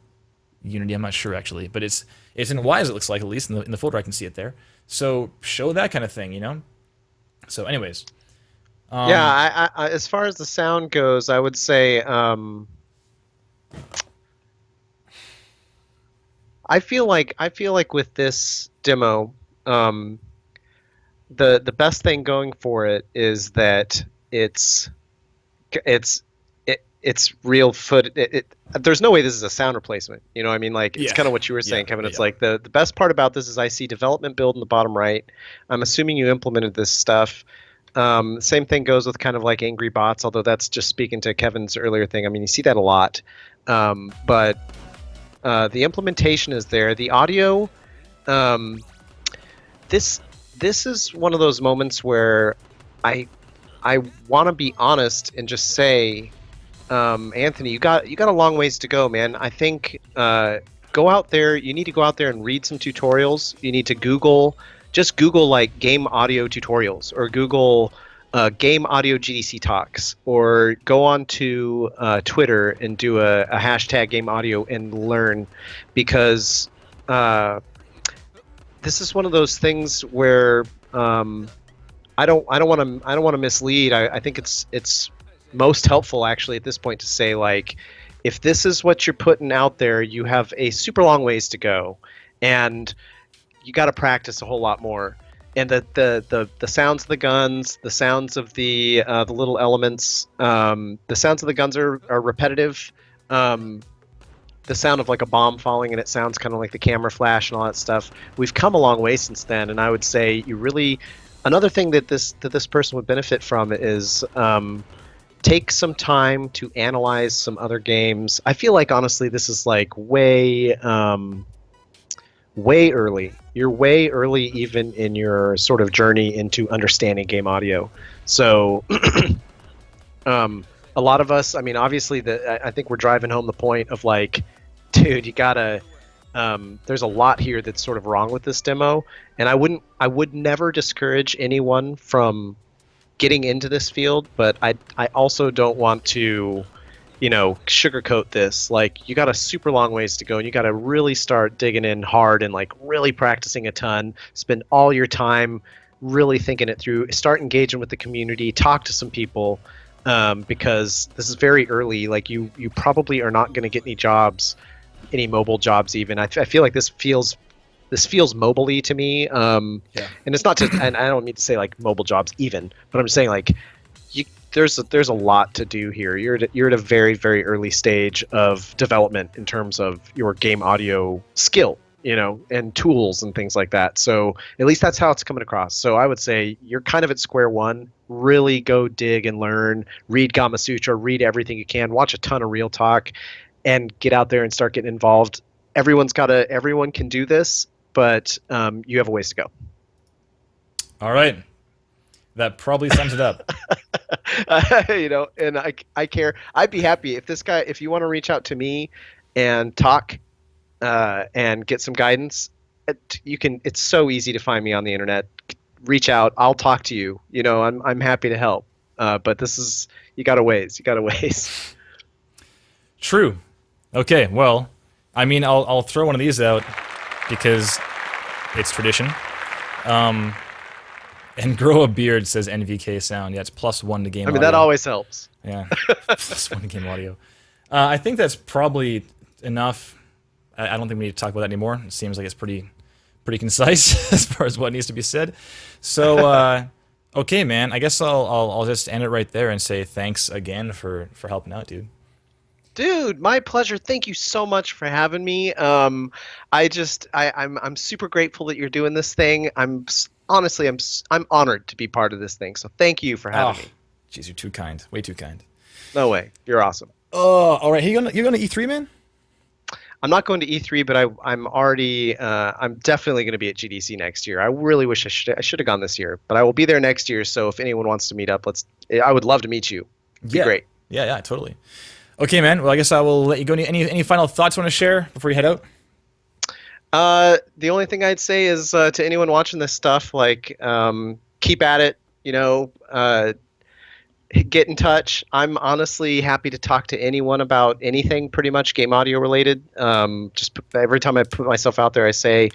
Unity. I'm not sure actually, but it's in Wise. It looks like, at least in the folder I can see it there. So show that kind of thing, you know. So anyways, I as far as the sound goes, I would say I feel like with this demo, the best thing going for it is that it's real foot. There's no way this is a sound replacement. You know what I mean? Like, it's kind of what you were saying, Kevin. It's like the best part about this is I see development build in the bottom right. I'm assuming you implemented this stuff. Same thing goes with kind of like angry bots, although that's just speaking to Kevin's earlier thing. I mean, you see that a lot. But the implementation is there. The audio, this is one of those moments where I want to be honest and just say, Anthony, you got a long ways to go, man. I think go out there. You need to go out there and read some tutorials. You need to Google like game audio tutorials, or Google game audio GDC talks, or go on to Twitter and do a hashtag game audio and learn, because this is one of those things where I don't want to mislead. I think it's most helpful actually at this point to say, like, if this is what you're putting out there, you have a super long ways to go, and you got to practice a whole lot more. And the sounds of the guns, the sounds of the little elements, the sounds of the guns are repetitive. The sound of like a bomb falling, and it sounds kind of like the camera flash and all that stuff. We've come a long way since then, and I would say another thing that this person would benefit from is take some time to analyze some other games. I feel like honestly this is like way early. You're way early even in your sort of journey into understanding game audio. So a lot of us, I mean, obviously I think we're driving home the point of like, dude, you gotta there's a lot here that's sort of wrong with this demo, and I would never discourage anyone from getting into this field, but I also don't want to, you know, sugarcoat this. Like, you got a super long ways to go, and you got to really start digging in hard and like really practicing a ton. Spend all your time really thinking it through. Start engaging with the community. Talk to some people, because this is very early. Like, you probably are not going to get any jobs, any mobile jobs even. I feel like this feels mobile-y to me. And it's not just, and I don't mean to say like mobile jobs even, but I'm saying like, there's a lot to do here. You're at a very, very early stage of development in terms of your game audio skill, you know, and tools and things like that. So at least that's how it's coming across. So I would say you're kind of at square one. Really go dig and learn. Read Gama Sutra. Read everything you can. Watch a ton of Real Talk, and get out there and start getting involved. Everyone can do this, but you have a ways to go. All right. That probably sums it up. You know, and I care. I'd be happy if you want to reach out to me and talk and get some guidance, you can. It's so easy to find me on the internet. Reach out. I'll talk to you. You know, I'm happy to help. But this is, you got a ways. True. Okay. Well, I mean, I'll throw one of these out because it's tradition. And grow a beard, says NVK sound. Yeah, it's +1 to game audio. I mean, that always helps. Yeah, +1 to game audio. I think that's probably enough. I don't think we need to talk about that anymore. It seems like it's pretty pretty concise as far as what needs to be said. So, okay, man. I guess I'll just end it right there and say thanks again for helping out, dude. Dude, my pleasure. Thank you so much for having me. I'm super grateful that you're doing this thing. Honestly, I'm honored to be part of this thing. So thank you for having me. Jeez, you're too kind. Way too kind. No way. You're awesome. Oh, all right. You going to E3, man? I'm not going to E3, but I'm definitely going to be at GDC next year. I really wish I should have gone this year, but I will be there next year. So if anyone wants to meet up, I would love to meet you. It'd be great. Yeah, totally. Okay, man. Well, I guess I will let you go. Any final thoughts you want to share before you head out? The only thing I'd say is to anyone watching this stuff, like, keep at it. Get in touch. I'm honestly happy to talk to anyone about anything, pretty much game audio related. Every time I put myself out there, I say,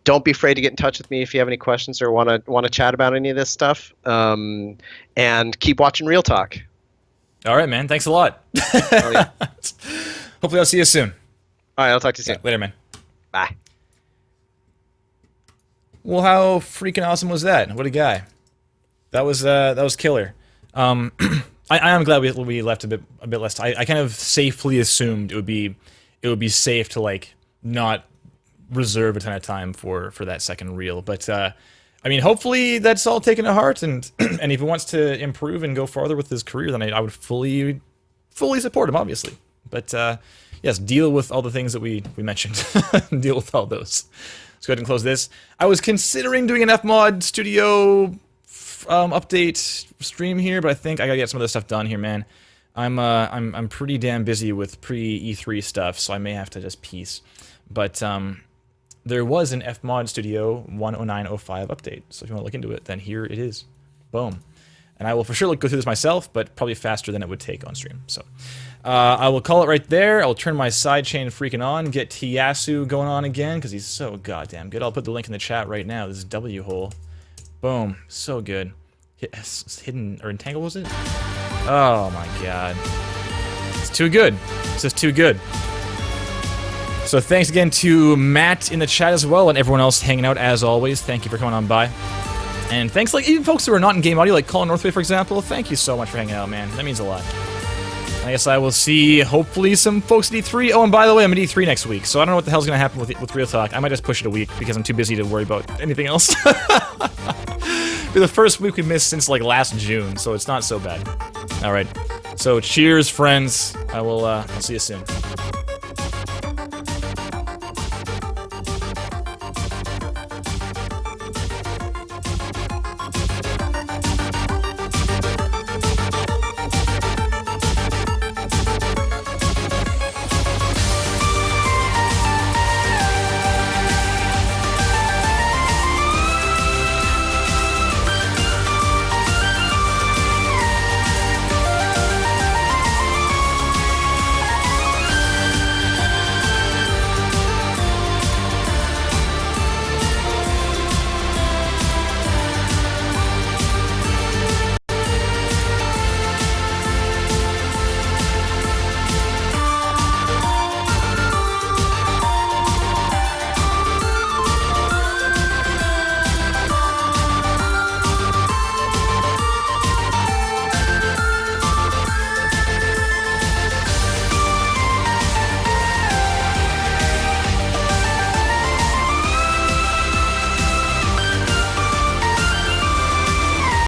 don't be afraid to get in touch with me if you have any questions or want to chat about any of this stuff. And keep watching Real Talk. All right, man. Thanks a lot. Oh, yeah. Hopefully I'll see you soon. All right, I'll talk to you soon. Yeah, later, man. Bye. Well, how freaking awesome was that? What a guy. That was killer. I am glad we left a bit less. I kind of safely assumed it would be safe to like not reserve a ton of time for that second reel, but I mean, hopefully that's all taken to heart, and and if he wants to improve and go farther with his career, then I would fully support him, obviously. But yes, deal with all the things that we mentioned. Deal with all those. Let's go ahead and close this. I was considering doing an FMod Studio update stream here, but I think I gotta get some of this stuff done here, man. I'm pretty damn busy with pre-E3 stuff, so I may have to just piece. But there was an FMod Studio 10905 update, so if you want to look into it, then here it is. Boom. And I will for sure go through this myself, but probably faster than it would take on stream. So I will call it right there. I'll turn my sidechain freaking on, get Tiyasu going on again, because he's so goddamn good. I'll put the link in the chat right now. This is W hole. Boom. So good. Hidden or entangle, was it? Oh my god. It's too good. It's just too good. So thanks again to Matt in the chat as well, and everyone else hanging out as always. Thank you for coming on by. And thanks, like, even folks who are not in game audio, like Colin Northway, for example. Thank you so much for hanging out, man. That means a lot. I guess I will see, hopefully, some folks at E3. Oh, and by the way, I'm at E3 next week, so I don't know what the hell's going to happen with Real Talk. I might just push it a week, because I'm too busy to worry about anything else. It'll be the first week we missed since, like, last June, so it's not so bad. Alright. So, cheers, friends. I'll see you soon.